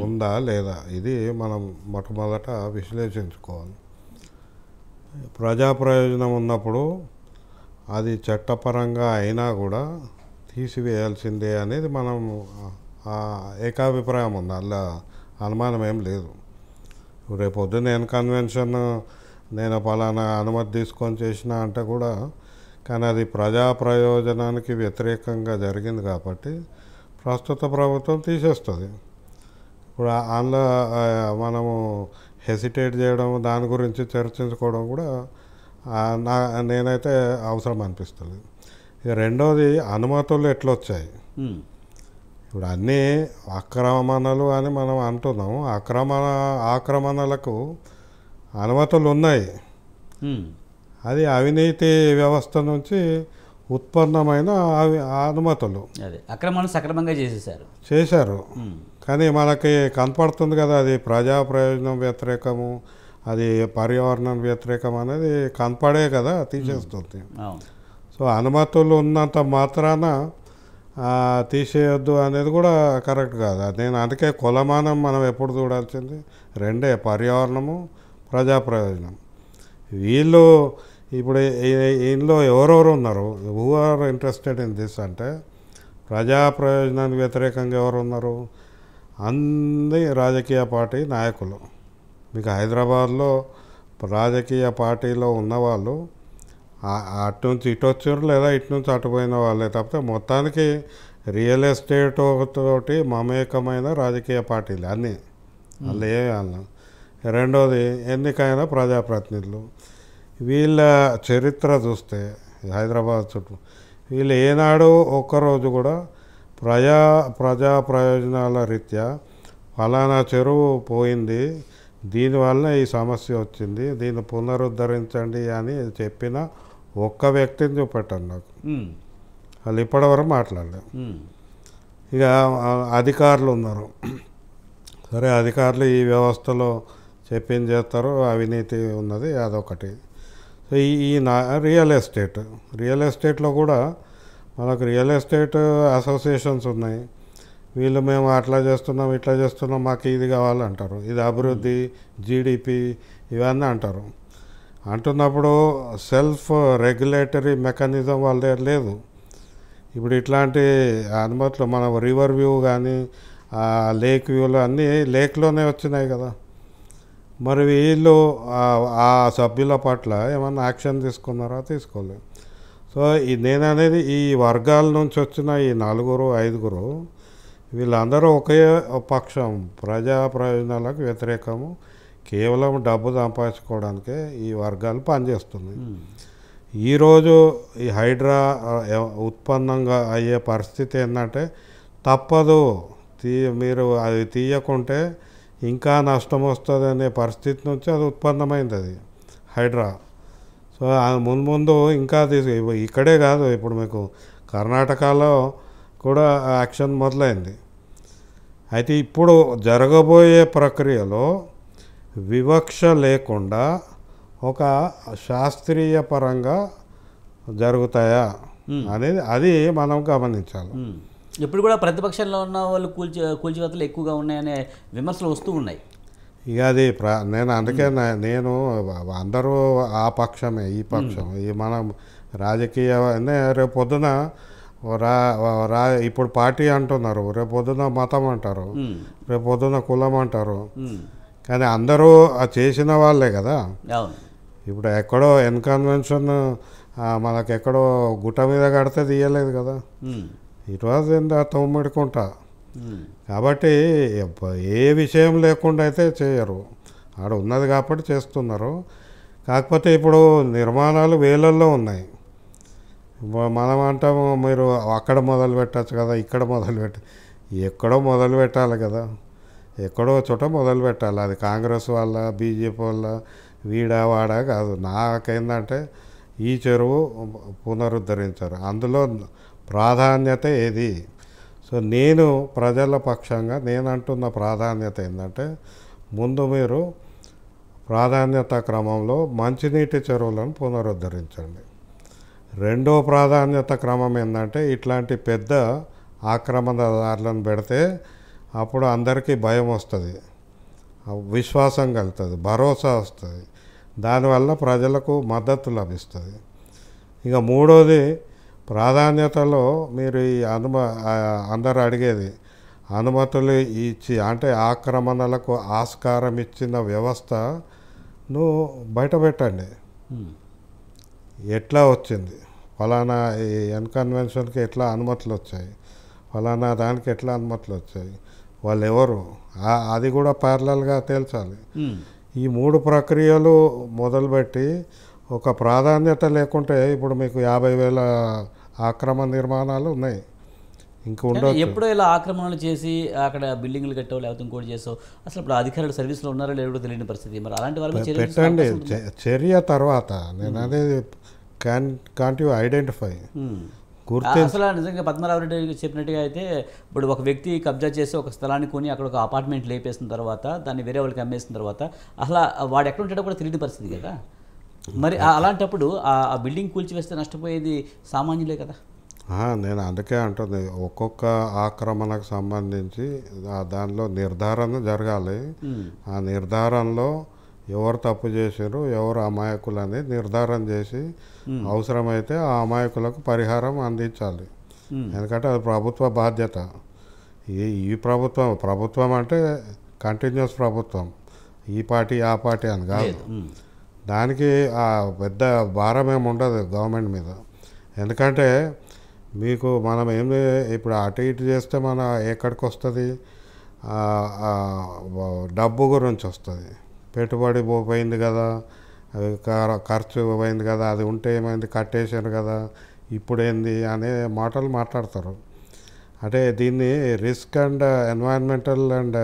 ఉందా లేదా, ఇది మనం మొట్టమొదట విశ్లేషించుకోవాలి. ప్రజా ప్రయోజనం ఉన్నప్పుడు అది చట్టపరంగా అయినా కూడా తీసివేయాల్సిందే అనేది మనం ఏకాభిప్రాయం ఉంది, అలా అనుమానం ఏం లేదు. రేపు పొద్దున్న ఎన్ కన్వెన్షన్ నేను పలానా అనుమతి తీసుకొని చేసిన అంటే కూడా, కానీ అది ప్రజా ప్రయోజనానికి వ్యతిరేకంగా జరిగింది కాబట్టి ప్రస్తుత ప్రభుత్వం తీసేస్తుంది. ఇప్పుడు అందులో మనము హెసిటేట్ చేయడం, దాని గురించి చర్చించుకోవడం కూడా నేనైతే అవసరం అనిపిస్తుంది. ఇక రెండోది, అనుమతులు ఎట్లొచ్చాయి? ఇప్పుడు అన్నీ ఆక్రమణలు అని మనం అంటున్నాము. ఆక్రమణలకు అనుమతులు ఉన్నాయి. అది అవినీతి వ్యవస్థ నుంచి ఉత్పన్నమైన అనుమతులు. అదే అక్రమాలను సక్రమంగా చేశారు. కానీ మనకి కనపడుతుంది కదా, అది ప్రజా ప్రయోజనం వ్యతిరేకము, అది పర్యావరణం వ్యతిరేకం అనేది కనపడే కదా తీసేస్తుంది. సో అనుమతులు ఉన్నంత మాత్రాన తీసేయొద్దు అనేది కూడా కరెక్ట్ కాదు. నేను అందుకే కొలమానం మనం ఎప్పుడు చూడాల్సింది రెండే, పర్యావరణము, ప్రజా ప్రయోజనం. వీళ్ళు ఇప్పుడు ఇందులో ఎవరెవరు ఉన్నారు, who are interested in this అంటే ప్రజా ప్రయోజనానికి వ్యతిరేకంగా ఎవరు ఉన్నారు? అన్ని రాజకీయ పార్టీ నాయకులు. మీకు హైదరాబాద్లో రాజకీయ పార్టీలో ఉన్నవాళ్ళు అటు నుంచి ఇటు వచ్చారు, లేదా ఇటు నుంచి అటు పోయిన వాళ్ళే తప్పితే మొత్తానికి రియల్ ఎస్టేట్ తోటి మమేకమైన రాజకీయ పార్టీలు అన్నీ వాళ్ళు ఏమన్నా. రెండోది ఎన్నికైన ప్రజాప్రతినిధులు. వీళ్ళ చరిత్ర చూస్తే హైదరాబాద్ చుట్టూ వీళ్ళు ఏనాడు ఒక్కరోజు కూడా ప్రజా ప్రయోజనాల రీత్యా ఫలానా చెరువు పోయింది, దీనివల్ల ఈ సమస్య వచ్చింది, దీన్ని పునరుద్ధరించండి అని చెప్పిన ఒక్క వ్యక్తిని చూపెట్టాను నాకు. వాళ్ళు ఇప్పటివరకు మాట్లాడలేము. ఇక అధికారులు ఉన్నారు. సరే, అధికారులు ఈ వ్యవస్థలో చెప్పింది చేస్తారు, అవినీతి ఉన్నది, అదొకటి. సో ఈ రియల్ ఎస్టేట్లో కూడా మనకు రియల్ ఎస్టేట్ అసోసియేషన్స్ ఉన్నాయి. వీళ్ళు మేము అట్లా చేస్తున్నాం, ఇట్లా చేస్తున్నాం, మాకు ఇది కావాలంటారు, ఇది అభివృద్ధి, జీడిపి ఇవన్నీ అంటారు. అంటున్నప్పుడు సెల్ఫ్ రెగ్యులేటరీ మెకానిజం వాళ్ళ దగ్గర లేదు. ఇప్పుడు ఇట్లాంటి అనుమతులు మన రివర్ వ్యూ కానీ లేక్ వ్యూలు అన్నీ లేక్లోనే వచ్చినాయి కదా. మరి వీళ్ళు ఆ సభ్యుల పట్ల ఏమన్నా యాక్షన్ తీసుకున్నారా? తీసుకోలేదు. సో నేను అనేది ఈ వర్గాల నుంచి వచ్చిన ఈ 4-5 వీళ్ళందరూ ఒకే పక్షం, ప్రజా ప్రయోజనాలకు వ్యతిరేకము, కేవలం డబ్బు సంపాదించుకోవడానికే ఈ వర్గాలు పనిచేస్తున్నాయి. ఈరోజు ఈ హైడ్రా ఉత్పన్నంగా అయ్యే పరిస్థితి ఏంటంటే తప్పదు, మీరు అది తీయకుంటే ఇంకా నష్టం వస్తుంది అనే పరిస్థితి నుంచి అది ఉత్పన్నమైంది అది హైడ్రా. సో ముందు ఇంకా ఇక్కడే కాదు, ఇప్పుడు మీకు కర్ణాటకలో కూడా యాక్షన్ మొదలైంది. అయితే ఇప్పుడు జరగబోయే ప్రక్రియలో వివక్ష లేకుండా ఒక శాస్త్రీయ పరంగా జరుగుతాయా అనేది అది మనం గమనించాలి. ఇప్పుడు కూడా ప్రతిపక్షంలో ఉన్న వాళ్ళు కూల్చివేతలు ఎక్కువగా ఉన్నాయనే విమర్శలు వస్తూ ఉన్నాయి. ఇక అది నేను అందుకే నేను అందరూ ఆ పక్షమే, ఈ పక్షం, ఈ మనం రాజకీయ రేపు పొద్దున ఇప్పుడు పార్టీ అంటున్నారు, రేపు పొద్దున మతం అంటారు, రేపు పొద్దున కులం అంటారు. కానీ అందరూ చేసిన వాళ్ళే కదా. ఇప్పుడు ఎక్కడో కన్వెన్షన్ మనకెక్కడో గుట్ట మీద కడితే తీయలేదు కదా, ఇట్ వాజ్ ఇన్ ద తొమ్మిడికుంట. కాబట్టి ఏ విషయం లేకుండా అయితే చేయరు, ఆడ ఉన్నది కాబట్టి చేస్తున్నారు. కాకపోతే ఇప్పుడు నిర్మాణాలు వేలల్లో ఉన్నాయి. మనం అంటాము మీరు అక్కడ మొదలు పెట్టచ్చు కదా, ఇక్కడ ఎక్కడో మొదలు పెట్టాలి కదా, ఎక్కడో చోట మొదలు పెట్టాలి. అది కాంగ్రెస్ వాళ్ళ, బీజేపీ వాళ్ళ, వాడా కాదు. నాకేందంటే ఈ చెరువు పునరుద్ధరించారు, అందులో ప్రాధాన్యత ఏది? సో నేను ప్రజల పక్షంగా నేను అంటున్న ప్రాధాన్యత ఏంటంటే, ముందు మీరు ప్రాధాన్యత క్రమంలో మంచినీటి చెరువులను పునరుద్ధరించండి. రెండో ప్రాధాన్యత క్రమం ఏంటంటే, ఇట్లాంటి పెద్ద ఆక్రమణదారులను పెడితే అప్పుడు అందరికీ భయం వస్తుంది, విశ్వాసం కలుగుతుంది, భరోసా వస్తుంది, దానివల్ల ప్రజలకు మద్దతు లభిస్తుంది. ఇక మూడోది, ప్రాధాన్యతలో మీరు ఈ అందరు అడిగేది అనుమతులు ఇచ్చి, అంటే ఆక్రమణలకు ఆస్కారం ఇచ్చిన వ్యవస్థను బయటపెట్టండి. ఎట్లా వచ్చింది, ఫలానా ఈ కన్వెన్షన్కి ఎట్లా అనుమతులు వచ్చాయి, ఫలానా దానికి ఎట్లా అనుమతులు వచ్చాయి, వాళ్ళు ఎవరు, అది కూడా ప్యారలల్గా తేల్చాలి. ఈ 3 ప్రక్రియలు మొదలుపెట్టి ఒక ప్రాధాన్యత లేకుంటే, ఇప్పుడు మీకు 50,000 ఆక్రమణ నిర్మాణాలు ఉన్నాయి. ఇంకా ఉండొచ్చు. ఎప్పుడో ఇలా ఆక్రమణలు చేసి అక్కడ బిల్డింగ్లు కట్టావు లేకపోతే ఇంకోటి చేసావు, అసలు ఇప్పుడు అధికారులు సర్వీస్లో ఉన్నారో లేదో తెలియని పరిస్థితి. మరి అలాంటి వాళ్ళ మీద చర్యలు పెట్టండి. తీసుకునే అవకాశం ఉంటుందా? చర్య తర్వాత నేను అనేది కాంట్ యూ ఐడెంటిఫై అసలు నిజంగా పద్మనాభరెడ్డి చెప్పినట్టుగా అయితే ఇప్పుడు ఒక వ్యక్తి కబ్జా చేసి ఒక స్థలాన్ని కొని అక్కడ ఒక అపార్ట్మెంట్ లేపేసిన తర్వాత దాన్ని వేరే వాళ్ళకి అమ్మేసిన తర్వాత అసలు వాడు ఎక్కడ ఉంటాడో కూడా తెలియని పరిస్థితి కదా. మరి అలాంటప్పుడు ఆ బిల్డింగ్ కూల్చివేస్తే నష్టపోయేది సామాన్యులే కదా. నేను అందుకే అంటుంది, ఒక్కొక్క ఆక్రమణకు సంబంధించి దానిలో నిర్ధారణ జరగాలి. ఆ నిర్ధారణలో ఎవరు తప్పు చేశారు, ఎవరు అమాయకులు అనేది నిర్ధారణ చేసి అవసరమైతే ఆ అమాయకులకు పరిహారం అందించాలి. ఎందుకంటే అది ప్రభుత్వ బాధ్యత. ఈ ప్రభుత్వం అంటే కంటిన్యూస్ ప్రభుత్వం, ఈ పార్టీ ఆ పార్టీ అని కాదు. దానికి ఆ పెద్ద భారం ఏమి ఉండదు గవర్నమెంట్ మీద. ఎందుకంటే మీకు మనం ఏమి ఇప్పుడు అటు ఇటు చేస్తే మన ఎక్కడికి వస్తుంది, డబ్బు గురించి వస్తుంది. పెట్టుబడి పోయింది కదా, ఖర్చు పోయింది కదా, అది ఉంటే ఏమైంది, కట్టేశారు కదా, ఇప్పుడేంది అనే మాటలు మాట్లాడతారు. అంటే దీన్ని risk and environmental and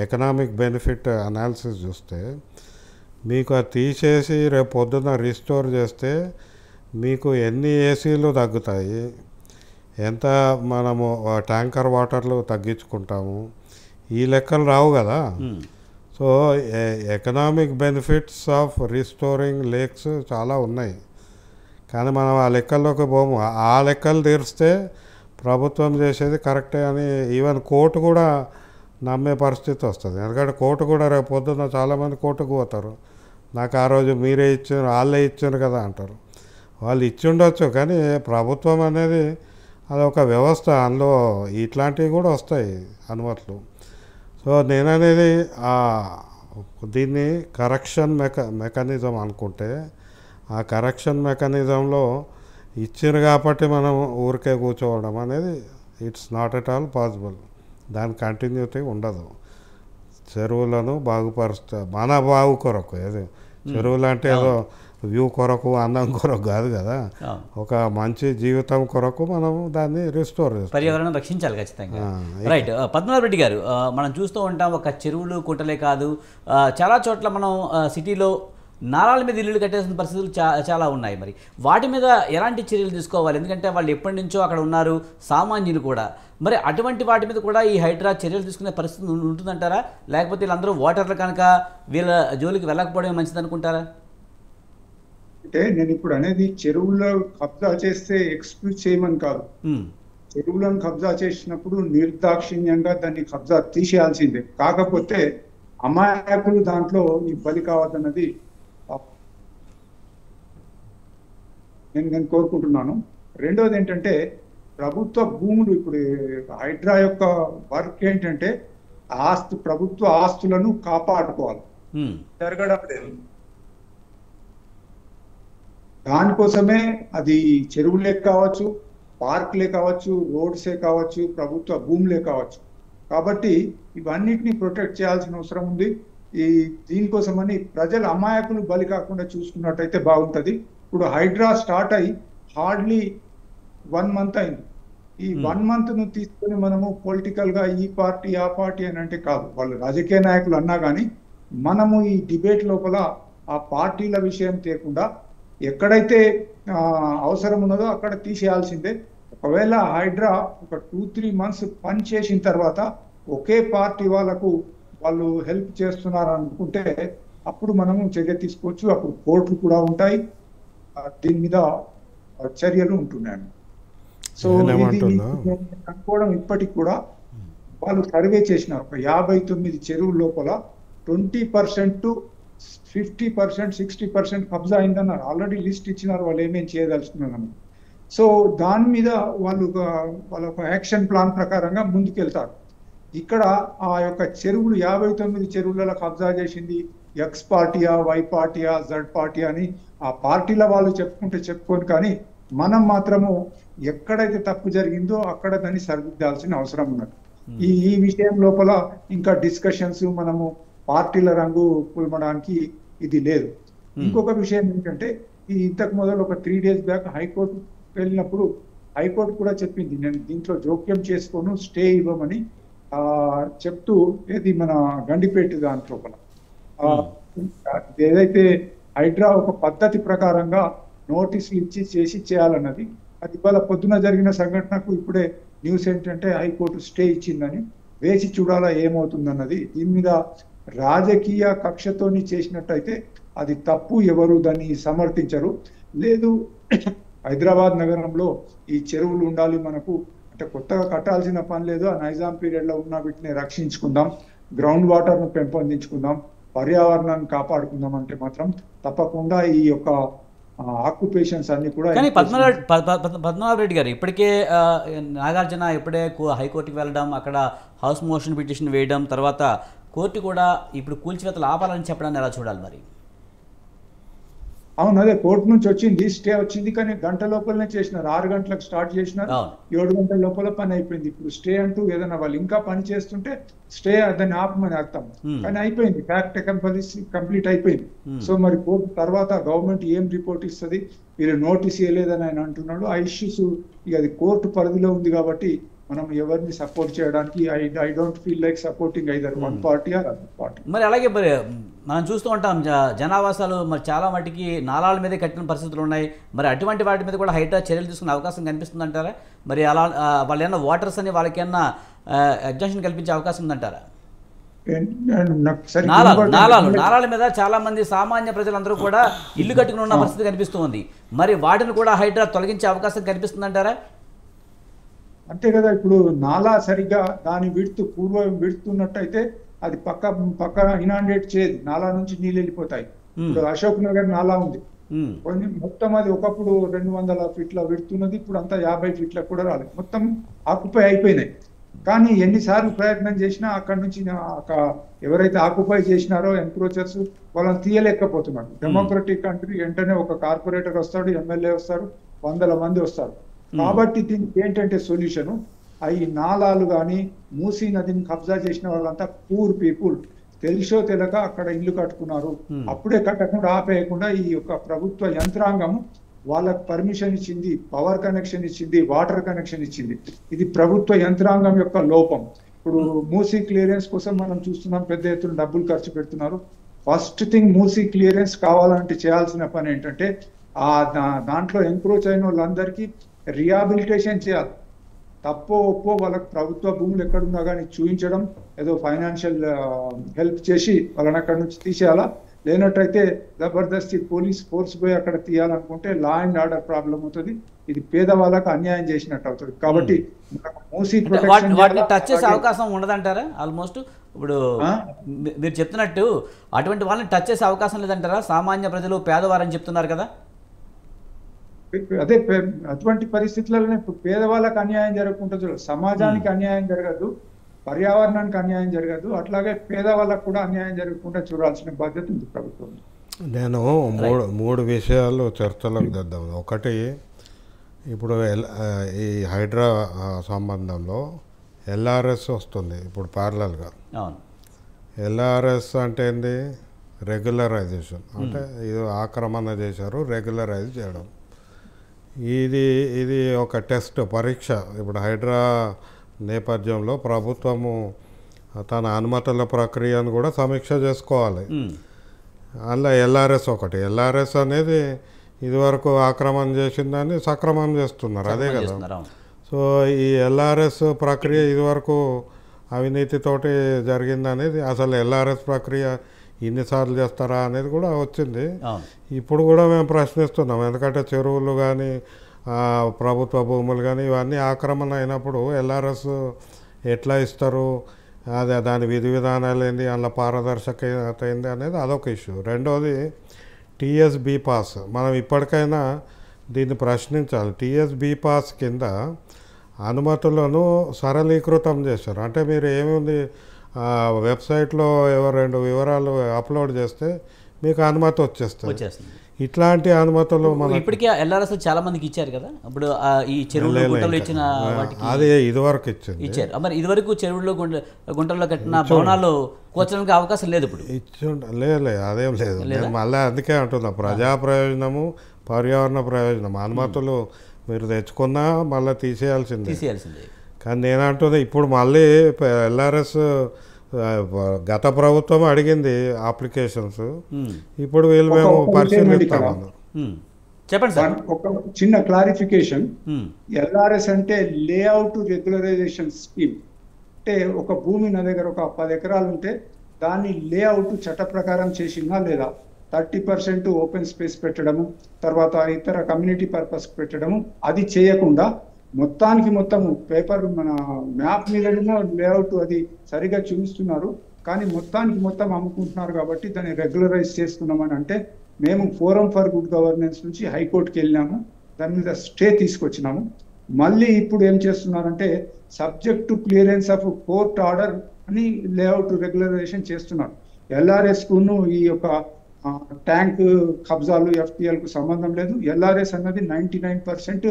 economic benefit analysis చూస్తే మీకు అది తీసేసి రేపు పొద్దున్న రిస్టోర్ చేస్తే మీకు ఎన్ని ఏసీలు తగ్గుతాయి, ఎంత మనము ట్యాంకర్ వాటర్లు తగ్గించుకుంటాము, ఈ లెక్కలు రావు కదా. So economic benefits of restoring lakes చాలా ఉన్నాయి, కానీ మనం ఆ లెక్కల్లోకి పోము. ఆ లెక్కలు తీరిస్తే ప్రభుత్వం చేసేది కరెక్టే అని ఈవెన్ కోర్టు కూడా నమ్మే పరిస్థితి వస్తుంది. ఎందుకంటే కోర్టు కూడా రేపు పొద్దున్న చాలామంది కోర్టుకు పోతారు, నాకు ఆ రోజు మీరే ఇచ్చారు, వాళ్ళే ఇచ్చారు కదా అంటారు. వాళ్ళు ఇచ్చి ఉండొచ్చు, కానీ ప్రభుత్వం అనేది అదొక వ్యవస్థ, అందులో ఇట్లాంటివి కూడా వస్తాయి అనుమతులు. సో నేననేది దీన్ని కరెక్షన్ మెకానిజం అనుకుంటే, ఆ కరెక్షన్ మెకానిజంలో ఇచ్చారు కాబట్టి మనం ఊరికే కూర్చోవడం అనేది it's not at all possible. దాని కంటిన్యూటీ ఉండదు. చెరువులను బాగుపరుస్తా మన బాగు కొరకు, ఏదో చెరువులు అంటే ఏదో వ్యూ కొరకు అందం కొరకు కాదు కదా, ఒక మంచి జీవితం కొరకు మనం దాన్ని రిస్టోర్ చేస్తాం, పర్యావరణం రక్షించాలి ఖచ్చితంగా. రైట్. పద్మనాభరెడ్డి గారు, మనం చూస్తూ ఉంటాం ఒక చెరువులు కుంటలే కాదు, చాలా చోట్ల మనం సిటీలో నాలాల మీద ఇల్లులు కట్టేసిన పరిస్థితులు చాలా ఉన్నాయి. మరి వాటి మీద ఎలాంటి చర్యలు తీసుకోవాలి? ఎందుకంటే వాళ్ళు ఎప్పటి నుంచో అక్కడ ఉన్నారు, సామాన్యులు కూడా. మరి అటువంటి వాటి మీద కూడా ఈ హైడ్రా చర్యలు తీసుకునే పరిస్థితి ఉంటుందంటారా, లేకపోతే వీళ్ళందరూ ఓటర్లు కనుక వీళ్ళ జోలికి వెళ్ళకపోవడమే మంచిది అనుకుంటారా? అంటే నేను ఇప్పుడు అనేది చెరువుల్లో కబ్జా చేస్తే ఎక్స్క్యూజ్ చేయమని కాదు. చెరువులను కబ్జా చేసినప్పుడు నిర్దాక్షిణ్యంగా దాన్ని కబ్జా తీసేయాల్సిందే. కాకపోతే అమాయకులు దాంట్లో ఈ బలి కావద్దన్నది నేను కోరుకుంటున్నాను. రెండోది ఏంటంటే ప్రభుత్వ భూములు, ఇప్పుడు హైడ్రా యొక్క వర్క్ ఏంటంటే ప్రభుత్వ ఆస్తులను కాపాడుకోవాలి, జరగడం లేదు. దానికోసమే అది చెరువులే కావచ్చు, పార్కులే కావచ్చు, రోడ్సే కావచ్చు, ప్రభుత్వ భూములే కావచ్చు. కాబట్టి ఇవన్నిటిని ప్రొటెక్ట్ చేయాల్సిన అవసరం ఉంది. దీనికోసమని ప్రజల అమాయకులు బలి కాకుండా చూసుకున్నట్టయితే బాగుంటుంది. ఇప్పుడు హైడ్రా స్టార్ట్ అయ్యి హార్డ్లీ 1 month అయింది. ఈ 1 month తీసుకొని మనము పొలిటికల్ గా ఈ పార్టీ ఆ పార్టీ అని అంటే కాదు. వాళ్ళు రాజకీయ నాయకులు అన్నా కానీ మనము ఈ డిబేట్ లోపల ఆ పార్టీల విషయం తేకుండా ఎక్కడైతే అవసరం ఉన్నదో అక్కడ తీసేయాల్సిందే. ఒకవేళ హైడ్రా ఒక 2-3 months పని చేసిన తర్వాత ఒకే పార్టీ వాళ్ళు హెల్ప్ చేస్తున్నారు అనుకుంటే అప్పుడు మనము చర్య తీసుకోవచ్చు. అప్పుడు కోర్టులు కూడా ఉంటాయి, దీని మీద చర్యలు ఉంటున్నాయి. సో అనుకోవడం ఇప్పటికి కూడా వాళ్ళు సర్వే చేసినారు. ఒక 59 చెరువుల లోపల 20% to 50%, 60% కబ్జా అయిందన్నారు. ఆల్రెడీ లిస్ట్ ఇచ్చినారు వాళ్ళు ఏమేమి చేయదలుచుకున్నారు. సో దాని మీద వాళ్ళ ఒక యాక్షన్ ప్లాన్ ప్రకారంగా ముందుకెళ్తారు. ఇక్కడ ఆ యొక్క చెరువులు 59 చెరువులలో కబ్జా చేసింది ఎక్స్ పార్టీయా, వై పార్టీయా, జెడ్ పార్టీయా అని ఆ పార్టీల వాళ్ళు చెప్పుకొని, కానీ మనం మాత్రము ఎక్కడైతే తప్పు జరిగిందో అక్కడ దాన్ని సరిదిద్దాల్సిన అవసరం ఉన్నది. ఈ విషయం లోపల ఇంకా డిస్కషన్స్, మనము పార్టీల రంగు పులమడానికి ఇది లేదు. ఇంకొక విషయం ఏంటంటే ఇంతకు మొదలు ఒక 3 days బ్యాక్ హైకోర్టు వెళ్ళినప్పుడు హైకోర్టు కూడా చెప్పింది నేను దీంట్లో జోక్యం చేసుకోను, స్టే ఇవ్వమని చెప్తూ ఏది మన గండిపేట దాంట్లో ఏదైతే హైడ్రా ఒక పద్ధతి ప్రకారంగా నోటీసులు ఇచ్చి చేసి చేయాలన్నది, అది ఇవాళ పొద్దున జరిగిన సంఘటనకు ఇప్పుడే న్యూస్ ఏంటంటే హైకోర్టు స్టే ఇచ్చిందని, వేసి చూడాలా ఏమవుతుందన్నది. దీని మీద రాజకీయ కక్షతోని చేసినట్టయితే అది తప్పు, ఎవరు దాన్ని సమర్థించరు. లేదు హైదరాబాద్ నగరంలో ఈ చెరువులు ఉండాలి మనకు అంటే కొత్తగా కట్టాల్సిన పని లేదు, ఆ నైజాం పీరియడ్ లో ఉన్న వీటిని రక్షించుకుందాం, గ్రౌండ్ వాటర్ ను పెంపొందించుకుందాం, పర్యావరణాన్ని కాపాడుకుందాం అంటే మాత్రం తప్పకుండా ఈ యొక్క ఆక్యుపేషన్స్ అన్ని కూడా. కానీ పద్మనాభరెడ్డి గారు ఇప్పటికే నాగార్జున ఇప్పుడే హైకోర్టుకి వెళ్ళడం, అక్కడ హౌస్ మోషన్ పిటిషన్ వేయడం, తర్వాత కోర్టు కూడా ఇప్పుడు కూల్చివేతలు ఆపాలని చెప్పడాన్ని ఎలా చూడాలి మరి? అవును, అదే కోర్టు నుంచి వచ్చింది, స్టే వచ్చింది, కానీ గంట లోపలనే చేసినారు. 6 గంటలకు స్టార్ట్ చేసినారు, 7 గంటల లోపల పని అయిపోయింది. ఇప్పుడు స్టే అంటూ ఏదైనా వాళ్ళు ఇంకా పని చేస్తుంటే స్టే దాన్ని ఆపమని అర్థం, కానీ అయిపోయింది, ఫ్యాక్ట్ కంప్లీట్ అయిపోయింది. సో మరి కోర్టు తర్వాత గవర్నమెంట్ ఏం రిపోర్ట్ ఇస్తుంది, మీరు నోటీస్ ఇవ్వలేదని ఆయన అంటున్నాడు. ఆ ఇష్యూస్ ఇక అది కోర్టు పరిధిలో ఉంది కాబట్టి మనం ఎవరిని సపోర్ట్ చేయడానికి I don't feel like supporting either one party or other party. మరి అలాగే మరి మనం చూస్తూ ఉంటాం జనావాసాలు మరి చాలా మటుకి నాలాల మీదే కట్టిన పరిస్థితులు ఉన్నాయి. మరి అటువంటి వాటి మీద కూడా హైడ్రా చర్యలు తీసుకునే అవకాశం కనిపిస్తుంది అంటారా? మరి అలా వాళ్ళు ఏమన్నా వాటర్స్ అని వాళ్ళకి ఏమన్నా ఎగ్జామ్షన్ కల్పించే అవకాశం ఉందంటారా? నాలాల మీద చాలా మంది సామాన్య ప్రజలందరూ కూడా ఇల్లు కట్టుకుని ఉన్న పరిస్థితి కనిపిస్తుంది. మరి వాటిని కూడా హైడ్రా తొలగించే అవకాశం కనిపిస్తుంది అంటారా? అంతే కదా, ఇప్పుడు నాలా సరిగ్గా దాని పూర్వం విడుతున్నట్టయితే అది పక్క ఇనాండేట్ చేయదు, నాలా నుంచి నీళ్ళు వెళ్ళిపోతాయి. ఇప్పుడు అశోక్ నగర్ నాలా ఉంది, కొన్ని మొత్తం అది ఒకప్పుడు 200 ఫీట్ల విడుతున్నది, ఇప్పుడు అంతా 50 ఫీట్లకు కూడా రాలేదు, మొత్తం ఆక్యుపై అయిపోయినాయి. కానీ ఎన్నిసార్లు ప్రయత్నం చేసినా అక్కడి నుంచి ఎవరైతే ఆక్యుపై చేసినారో ఎంక్రోచర్స్ వాళ్ళని తీయలేకపోతున్నారు. డెమోక్రటిక్ కంట్రీ వెంటనే ఒక కార్పొరేటర్ వస్తాడు, ఎమ్మెల్యే వస్తారు, 100 మంది వస్తారు. కాబట్టి దీనికి ఏంటంటే సొల్యూషన్, ఈ నాలాలు కానీ మూసీ నదిని కబ్జా చేసిన వాళ్ళంతా పూర్ పీపుల్, తెలుసో తెలియక అక్కడ ఇల్లు కట్టుకున్నారు. అప్పుడే కట్టకుండా ఆపేయకుండా ఈ యొక్క ప్రభుత్వ యంత్రాంగం వాళ్ళకు పర్మిషన్ ఇచ్చింది, పవర్ కనెక్షన్ ఇచ్చింది, వాటర్ కనెక్షన్ ఇచ్చింది. ఇది ప్రభుత్వ యంత్రాంగం యొక్క లోపం. ఇప్పుడు మూసీ క్లియరెన్స్ కోసం మనం చూస్తున్నాం, పెద్ద ఎత్తున డబ్బులు ఖర్చు పెడుతున్నారు. ఫస్ట్ థింగ్ మూసీ క్లియరెన్స్ కావాలంటే చేయాల్సిన పని ఏంటంటే దాంట్లో ఎంక్రోచ్ అయిన వాళ్ళందరికీ రిహాబిలిటేషన్ చేయాలి. తప్పో ఒప్పో వాళ్ళకి ప్రభుత్వ భూములు ఎక్కడున్నా కానీ చూపించడం, ఏదో ఫైనాన్షియల్ హెల్ప్ చేసి వాళ్ళని అక్కడ నుంచి తీసేయాలా. లేనట్టయితే జబర్దస్తి పోలీస్ ఫోర్స్ పోయి అక్కడ తీయాలనుకుంటే లా అండ్ ఆర్డర్ ప్రాబ్లం అవుతుంది. ఇది పేదవాళ్ళకు అన్యాయం చేసినట్టు అవుతుంది. కాబట్టి మూసీ వాటిని టచ్ చేసే అవకాశం ఉండదంటారా? ఆల్మోస్ట్ ఇప్పుడు మీరు చెప్తున్నట్టు అటువంటి వాళ్ళని టచ్ చేసే అవకాశం లేదంటారా? సామాన్య ప్రజలు పేదవారని చెప్తున్నారు కదా. అదే అటువంటి పరిస్థితులలో పేదవాళ్ళకి అన్యాయం జరగకుండా, సమాజానికి అన్యాయం జరగదు, పర్యావరణానికి అన్యాయం జరగదు, అట్లాగే పేదవాళ్ళకు కూడా అన్యాయం జరగకుండా చూడాల్సిన బాధ్యత ఉంది ప్రభుత్వం. నేను మూడు విషయాలు చర్చలోకి తెద్దాం. ఒకటి, ఇప్పుడు ఈ హైడ్రా సంబంధంలో ఎల్ఆర్ఎస్ వస్తుంది ఇప్పుడు ప్యారలల్గా. ఎల్ఆర్ఎస్ అంటే ఏంది? రెగ్యులరైజేషన్, అంటే ఇది ఆక్రమణ చేశారు, రెగ్యులరైజ్ చేయడం. ఇది ఒక టెస్ట్, పరీక్ష. ఇప్పుడు హైడ్రా నేపథ్యంలో ప్రభుత్వము తన అనుమతుల ప్రక్రియను కూడా సమీక్ష చేసుకోవాలి. అందులో ఎల్ఆర్ఎస్ ఒకటి. ఎల్ఆర్ఎస్ అనేది ఇదివరకు ఆక్రమణ చేసిందని సక్రమం చేస్తున్నారు, అదే కదా. సో ఈ ఎల్ఆర్ఎస్ ప్రక్రియ ఇదివరకు అవినీతితోటి జరిగిందనేది, అసలు ఎల్ఆర్ఎస్ ప్రక్రియ ఇన్నిసార్లు చేస్తారా అనేది కూడా వచ్చింది. ఇప్పుడు కూడా మేము ప్రశ్నిస్తున్నాం, ఎందుకంటే చెరువులు కానీ ప్రభుత్వ భూములు కానీ ఇవన్నీ ఆక్రమణ అయినప్పుడు ఎల్ఆర్ఎస్ ఎట్లా ఇస్తారు, అదే దాని విధి విధానాలు ఏంది, అందులో పారదర్శకత ఏంది అనేది అదొక ఇష్యూ. రెండోది టీఎస్బీ పాస్. మనం ఇప్పటికైనా దీన్ని ప్రశ్నించాలి. టీఎస్బీ పాస్ కింద అనుమతులను సరళీకృతం చేశారు. అంటే మీరు ఏముంది, వెబ్సైట్లో 2 వివరాలు అప్లోడ్ చేస్తే మీకు అనుమతి వచ్చేస్తుంది. ఇట్లాంటి అనుమతులు మనం ఇప్పటికే ఎల్ఆర్ఎస్ చాలా మందికి ఇచ్చారు కదా. ఇప్పుడు ఈ చెరువులు గుంటలు ఇచ్చిన వాటికి అదే ఇదివరకు ఇచ్చారు. మరి ఇదివరకు చెరువుల్లో గుంటల్లో కట్టిన భవనాలు కూర్చోడానికి అవకాశం లేదు ఇప్పుడు. లేదు, అదేం లేదు. మళ్ళీ అందుకే అంటున్నా, ప్రజా ప్రయోజనము, పర్యావరణ ప్రయోజనం. అనుమతులు మీరు తెచ్చుకున్నా మళ్ళీ తీసేయాల్సిందే. కానీ నేనంటున్నా ఇప్పుడు మళ్ళీ ఎల్ఆర్ఎస్ గత ప్రభుత్వం అడిగింది అప్లికేషన్స్, ఇప్పుడు వీళ్ళు మేము పరిశీలిస్తామన్నారు. చెప్పండి సార్. ఒక చిన్న క్లారిఫికేషన్, ఎల్ఆర్ఎస్ అంటే లేఅవుట్ రెగ్యులరైజేషన్ స్కీమ్. అంటే ఒక భూమి నా దగ్గర ఒక 10 ఎకరాలు ఉంటే దాన్ని లేఅవుట్ చట్ట ప్రకారం చేసిందా లేదా, 30% ఓపెన్ స్పేస్ పెట్టడము, తర్వాత ఇతర కమ్యూనిటీ పర్పస్ పెట్టడము, అది చేయకుండా మొత్తానికి మొత్తము పేపర్ మన మ్యాప్ మీద లేఅవుట్ అది సరిగా చూపిస్తున్నారు కానీ మొత్తానికి మొత్తం అమ్ముకుంటున్నారు కాబట్టి దాన్ని రెగ్యులరైజ్ చేస్తున్నామని అంటే, మేము ఫోరం ఫర్ గుడ్ గవర్నెన్స్ నుంచి హైకోర్టుకి వెళ్ళినాము, దాని మీద స్టే తీసుకొచ్చినాము. మళ్ళీ ఇప్పుడు ఏం చేస్తున్నారంటే subject to clearance of court order అని లేఅవుట్ రెగ్యులరైజేషన్ చేస్తున్నారు. ఎల్ఆర్ఎస్ కును ఈ యొక్క ట్యాంక్ కబ్జాలు ఎఫ్టీఎల్కు సంబంధం లేదు. ఎల్ఆర్ఎస్ అన్నది 99%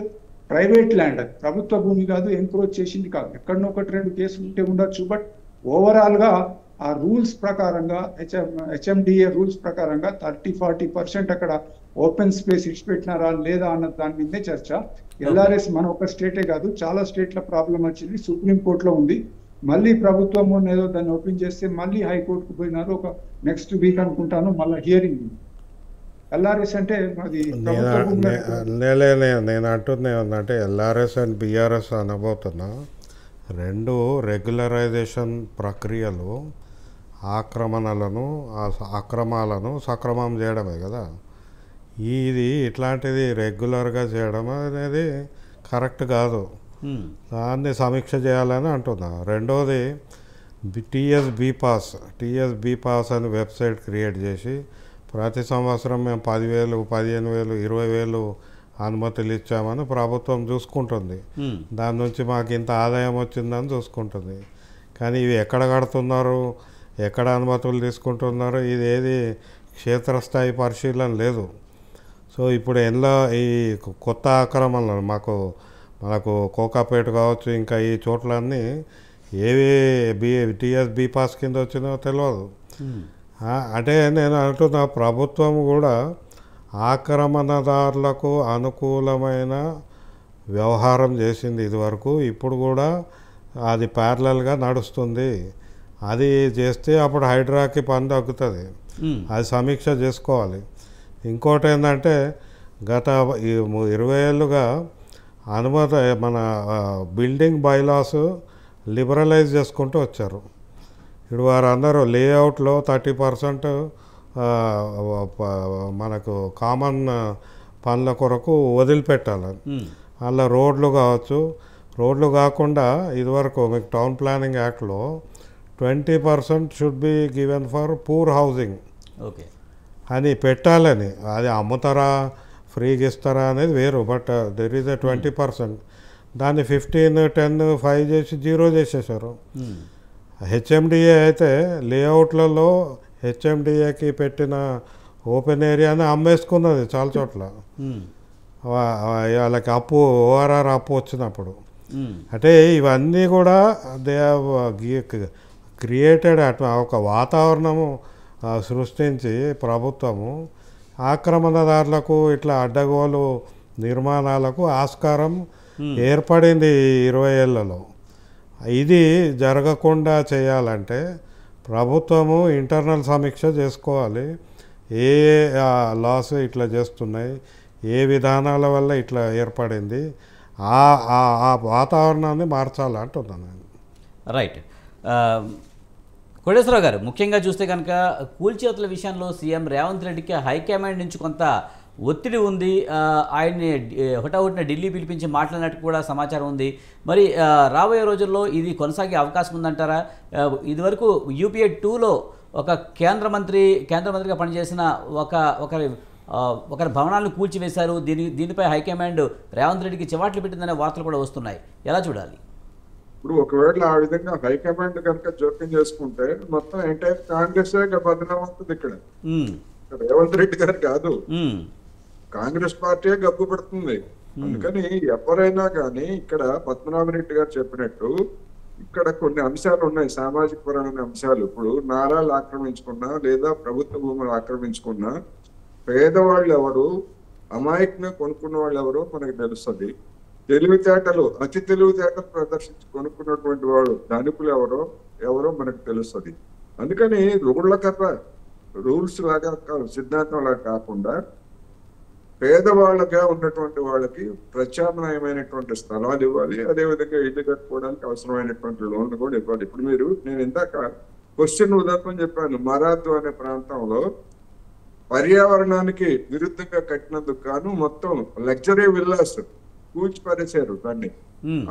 ప్రైవేట్ ల్యాండ్, అది ప్రభుత్వ భూమి కాదు, ఎంక్రోచ్ చేసింది కాదు. ఎక్కడనో 1-2 కేసులు ఉంటే ఉండొచ్చు, బట్ ఓవరాల్గా ఆ రూల్స్ ప్రకారంగా హెచ్ఎండిఏ రూల్స్ ప్రకారంగా 30-40% అక్కడ ఓపెన్ స్పేస్ ఇచ్చిపెట్టినారా లేదా అన్న దాని మీదే చర్చ. ఎల్ఆర్ఎస్ మన ఒక స్టేటే కాదు, చాలా స్టేట్ల ప్రాబ్లం వచ్చింది, సుప్రీంకోర్టులో ఉంది. మళ్ళీ ప్రభుత్వం ఏదో దాన్ని ఓపెన్ చేస్తే మళ్ళీ హైకోర్టుకు పోయినారు. ఒక నెక్స్ట్ వీక్ అనుకుంటాను మళ్ళీ హియరింగ్ ఉంది. ఎల్ఆర్ఎస్ అంటే అది నేను అంటుంది ఏంటంటే ఎల్ఆర్ఎస్ అండ్ బిఆర్ఎస్ అనబోతున్నా, రెండు రెగ్యులరైజేషన్ ప్రక్రియలు అక్రమాలను సక్రమం చేయడమే కదా. ఇది ఇట్లాంటిది రెగ్యులర్గా చేయడం అనేది కరెక్ట్ కాదు, దాన్ని సమీక్ష చేయాలని అంటున్నా. రెండోది టీఎస్ బీ పాస్ అని వెబ్సైట్ క్రియేట్ చేసి ప్రతి సంవత్సరం మేము 10,000, 15,000, 20,000 అనుమతులు ఇచ్చామని ప్రభుత్వం చూసుకుంటుంది. దాని నుంచి మాకు ఇంత ఆదాయం వచ్చిందని చూసుకుంటుంది. కానీ ఇవి ఎక్కడ కడుతున్నారు, ఎక్కడ అనుమతులు తీసుకుంటున్నారు, ఇది ఏది క్షేత్రస్థాయి పరిశీలన లేదు. సో ఇప్పుడు ఈ కొత్త ఆక్రమణలు మనకు కోకాపేట కావచ్చు, ఇంకా ఈ చోట్లన్నీ ఏవి టీఎస్ బీ పాస్ కింద వచ్చినాయో తెలియదు. అంటే నేను అంటున్నా, ప్రభుత్వం కూడా ఆక్రమణదారులకు అనుకూలమైన వ్యవహారం చేసింది ఇదివరకు, ఇప్పుడు కూడా అది ప్యారలల్గా నడుస్తుంది. అది చేస్తే అప్పుడు హైడ్రాకి పని తగ్గుతుంది, అది సమీక్ష చేసుకోవాలి. ఇంకోటి ఏంటంటే గత 20 ఏళ్ళుగా మన బిల్డింగ్ బైలాస్ లిబరలైజ్ చేసుకుంటూ వచ్చారు. ఇప్పుడు వారందరూ లేఅవుట్లో 30% మనకు కామన్ పనుల కొరకు వదిలిపెట్టాలి. అలా రోడ్లు కావచ్చు, రోడ్లు కాకుండా ఇదివరకు మీకు టౌన్ ప్లానింగ్ యాక్ట్లో 20% should be given for poor housing అని పెట్టాలని. అది అమ్ముతారా ఫ్రీగా ఇస్తారా అనేది వేరు, బట్ దెర్ ఈజ్ 20%. దాన్ని 15, 10, 5 చేసి 0 చేసేసారు. హెచ్ఎండిఏ అయితే లేఅవుట్లలో హెచ్ఎండిఏకి పెట్టిన ఓపెన్ ఏరియాని అమ్మేసుకున్నది చాలా చోట్ల. వాళ్ళకి ఓఆర్ఆర్ అప్పు వచ్చినప్పుడు. అంటే ఇవన్నీ కూడా దే హ్యావ్ క్రియేటెడ్ ఒక వాతావరణము సృష్టించి ప్రభుత్వము ఆక్రమణదారులకు ఇట్లా అడ్డగోలు నిర్మాణాలకు ఆస్కారం ఏర్పడింది 20 ఏళ్లలో. ఇది జరగకుండా చేయాలంటే ప్రభుత్వము ఇంటర్నల్ సమీక్ష చేసుకోవాలి. ఏ లాస్ ఇట్లా చేస్తున్నాయి, ఏ విధానాల వల్ల ఇట్లా ఏర్పడింది, ఆ వాతావరణాన్ని మార్చాలంటున్నాను నేను. రైట్. కోటేశ్వరరావు గారు, ముఖ్యంగా చూస్తే కనుక కూల్చేతుల విషయంలో సీఎం రేవంత్ రెడ్డికి హైకమాండ్ నుంచి కొంత ఒత్తిడి ఉంది. ఆయన్ని హుటాహుటిన ఢిల్లీ పిలిపించి మాట్లాడినట్టు కూడా సమాచారం ఉంది. మరి రాబోయే రోజుల్లో ఇది కొనసాగే అవకాశం ఉందంటారా? ఇదివరకు UPA 2లో ఒక కేంద్ర మంత్రిగా పనిచేసిన ఒకరి భవనాలను కూల్చివేశారు. దీనిపై హైకమాండ్ రేవంత్ రెడ్డికి చివాట్లు పెట్టిందనే వార్తలు కూడా వస్తున్నాయి. ఎలా చూడాలి? ఇప్పుడు ఒకవేళ ఆ విధంగా హైకమాండ్ కనుక జోక్యం చేసుకుంటే మొత్తం ఎంటైర్ కాంగ్రెస్ బదనాం అవుతుంది. ఇక్కడ రేవంత్ రెడ్డి గారు కాదు, కాంగ్రెస్ పార్టీ గబ్బు పడుతుంది. అందుకని ఎవరైనా కానీ ఇక్కడ పద్మనాభరెడ్డి గారు చెప్పినట్టు ఇక్కడ కొన్ని అంశాలు ఉన్నాయి, సామాజిక పరమైన అంశాలు. ఇప్పుడు నాలాలు ఆక్రమించుకున్నా లేదా ప్రభుత్వ భూములు ఆక్రమించుకున్నా పేదవాళ్ళు ఎవరు అమాయకంగా కొనుక్కున్న వాళ్ళు ఎవరో మనకు తెలుస్తుంది. తెలివితేటలు, అతి తెలివితేటలు ప్రదర్శించి కొనుక్కున్నటువంటి వాడు ధనికులు ఎవరో మనకు తెలుస్తుంది. అందుకని రూల్స్ లాగా సిద్ధాంతం లాగా కాకుండా పేదవాళ్ళగా ఉన్నటువంటి వాళ్ళకి ప్రత్యామ్నాయమైనటువంటి స్థలాలు ఇవ్వాలి. అదేవిధంగా ఇల్లు కట్టుకోవడానికి అవసరమైనటువంటి లోన్లు కూడా ఇవ్వాలి. ఇప్పుడు నేను ఇందాక క్వశ్చన్ ఉదాహరణ చెప్పాను. మరాతు అనే ప్రాంతంలో పర్యావరణానికి విరుద్ధంగా కట్టినందుకు గాను మొత్తం లగ్జరీ విల్లాస్ కూల్చిపరేశారు దాన్ని.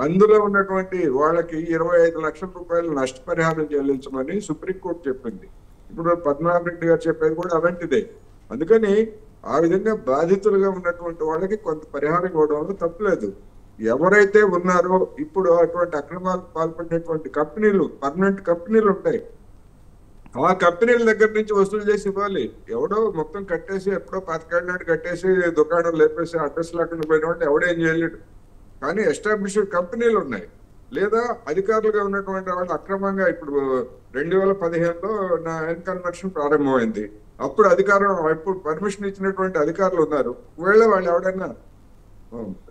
అందులో ఉన్నటువంటి వాళ్ళకి 25 లక్షల రూపాయలు నష్టపరిహారం చెల్లించమని సుప్రీంకోర్టు చెప్పింది. ఇప్పుడు పద్మనాభరెడ్డి గారు చెప్పేది కూడా అలాంటిదే. అందుకని ఆ విధంగా బాధితులుగా ఉన్నటువంటి వాళ్ళకి కొంత పరిహారం ఇవ్వడంలో తప్పులేదు. ఎవరైతే ఉన్నారో ఇప్పుడు అటువంటి అక్రమాలకు పాల్పడినటువంటి కంపెనీలు, పర్మనెంట్ కంపెనీలు ఉంటాయి, ఆ కంపెనీల దగ్గర నుంచి వసూలు చేసి ఇవ్వాలి. ఎవడో మొత్తం కట్టేసి ఎప్పుడో 10 నాటి కట్టేసి దుకాణం లేపేసి అడ్రస్ లేకుండా పోయిన వాళ్ళు ఎవడేం చేయలేడు. కానీ ఎస్టాబ్లిష్డ్ కంపెనీలు ఉన్నాయి. లేదా అధికారులుగా ఉన్నటువంటి వాళ్ళు అక్రమంగా ఇప్పుడు 2015లో నా ఎన్కన్వర్షన్ ప్రారంభమైంది. అప్పుడు ఇప్పుడు పర్మిషన్ ఇచ్చినటువంటి అధికారులు ఉన్నారు. ఒకవేళ వాళ్ళు ఎవడైనా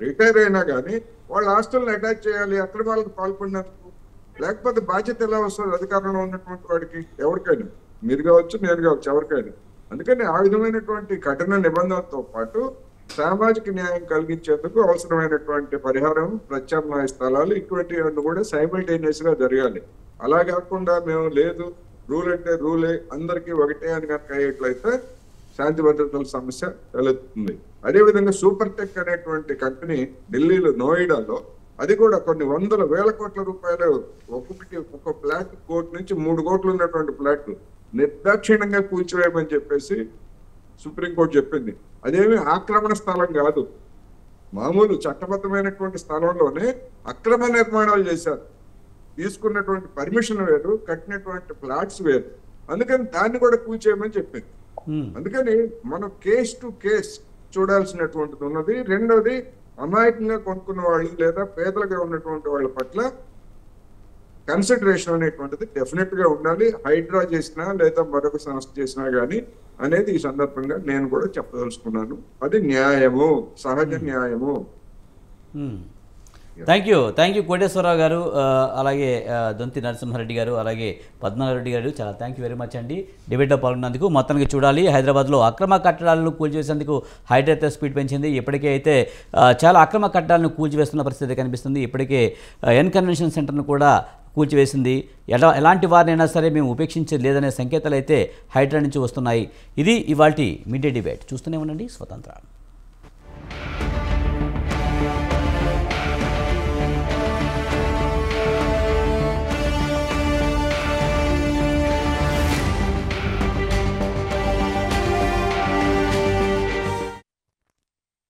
రిటైర్ అయినా కానీ వాళ్ళ ఆస్తులను అటాచ్ చేయాలి అక్రమాలకు పాల్పడినందుకు. లేకపోతే బాధ్యత ఎలా వస్తుంది అధికారంలో ఉన్నటువంటి వాడికి? ఎవరికైనా, మీరు కావచ్చు, నేను కావచ్చు, ఎవరికైనా. అందుకని ఆ విధమైనటువంటి కఠిన నిబంధనలతో పాటు సామాజిక న్యాయం కలిగించేందుకు అవసరమైనటువంటి పరిహారం, ప్రత్యామ్నాయ స్థలాలు, ఇటువంటివన్నీ కూడా సైమల్టేనియస్ గా జరగాలి. అలా కాకుండా మేము లేదు రూల్ అంటే రూలే అందరికీ ఒకటే అని కనుక అయ్యేట్లయితే శాంతి భద్రతల సమస్య తలెత్తుతుంది. అదేవిధంగా సూపర్ టెక్ అనేటువంటి కంపెనీ ఢిల్లీలో నోయిడాలో, అది కూడా కొన్ని 100,000 కోట్ల రూపాయలు ఒక ఫ్లాట్, 1 కోటి నుంచి 3 కోట్లు ఉన్నటువంటి ఫ్లాట్ నిర్దాక్షిణ్యంగా కూల్చివేయమని చెప్పేసి సుప్రీంకోర్టు చెప్పింది. అదేమి ఆక్రమణ స్థలం కాదు, మామూలు చట్టబద్ధమైనటువంటి స్థలంలోనే అక్రమ నిర్మాణాలు చేశారు. తీసుకున్నటువంటి పర్మిషన్ వేరు, కట్టినటువంటి ఫ్లాట్స్ వేరు. అందుకని దాన్ని కూడా కూల్చేయమని చెప్పింది. అందుకని మనం కేస్ టు కేస్ చూడాల్సినటువంటిది ఉన్నది. రెండోది, అమాయకంగా కొనుక్కున్న వాళ్ళు లేదా పేదలుగా ఉన్నటువంటి వాళ్ళ పట్ల కన్సిడరేషన్ అనేటువంటిది డెఫినెట్ గా ఉండాలి. హైడ్రా చేసినా లేదా మరొక సంస్థ చేసినా గానీ అనేది ఈ సందర్భంగా నేను కూడా చెప్పదలుచుకున్నాను. అది న్యాయము, సహజ న్యాయము. థ్యాంక్ యూ కోటేశ్వరరావు గారు, అలాగే దొంతి నరసింహారెడ్డి గారు, అలాగే పద్మనాభరెడ్డి గారు, చాలా థ్యాంక్ యూ వెరీ మచ్ అండి డిబేట్లో పాల్గొన్నందుకు. మొత్తానికి చూడాలి, హైదరాబాద్లో అక్రమ కట్టడాలను కూల్చివేసేందుకు హైడ్రా స్పీడ్ పెంచింది. ఇప్పటికే అయితే చాలా అక్రమ కట్టడాలను కూల్చివేస్తున్న పరిస్థితి కనిపిస్తుంది. ఇప్పటికే ఎన్ కన్వెన్షన్ సెంటర్ను కూడా కూల్చివేసింది. ఎలాంటి వారినైనా సరే మేము ఉపేక్షించేది లేదనే సంకేతాలు అయితే హైడ్రా నుంచి వస్తున్నాయి. ఇది ఇవాల్టి మిడ్ డే డిబేట్. చూస్తూనే ఉండండి స్వతంత్ర.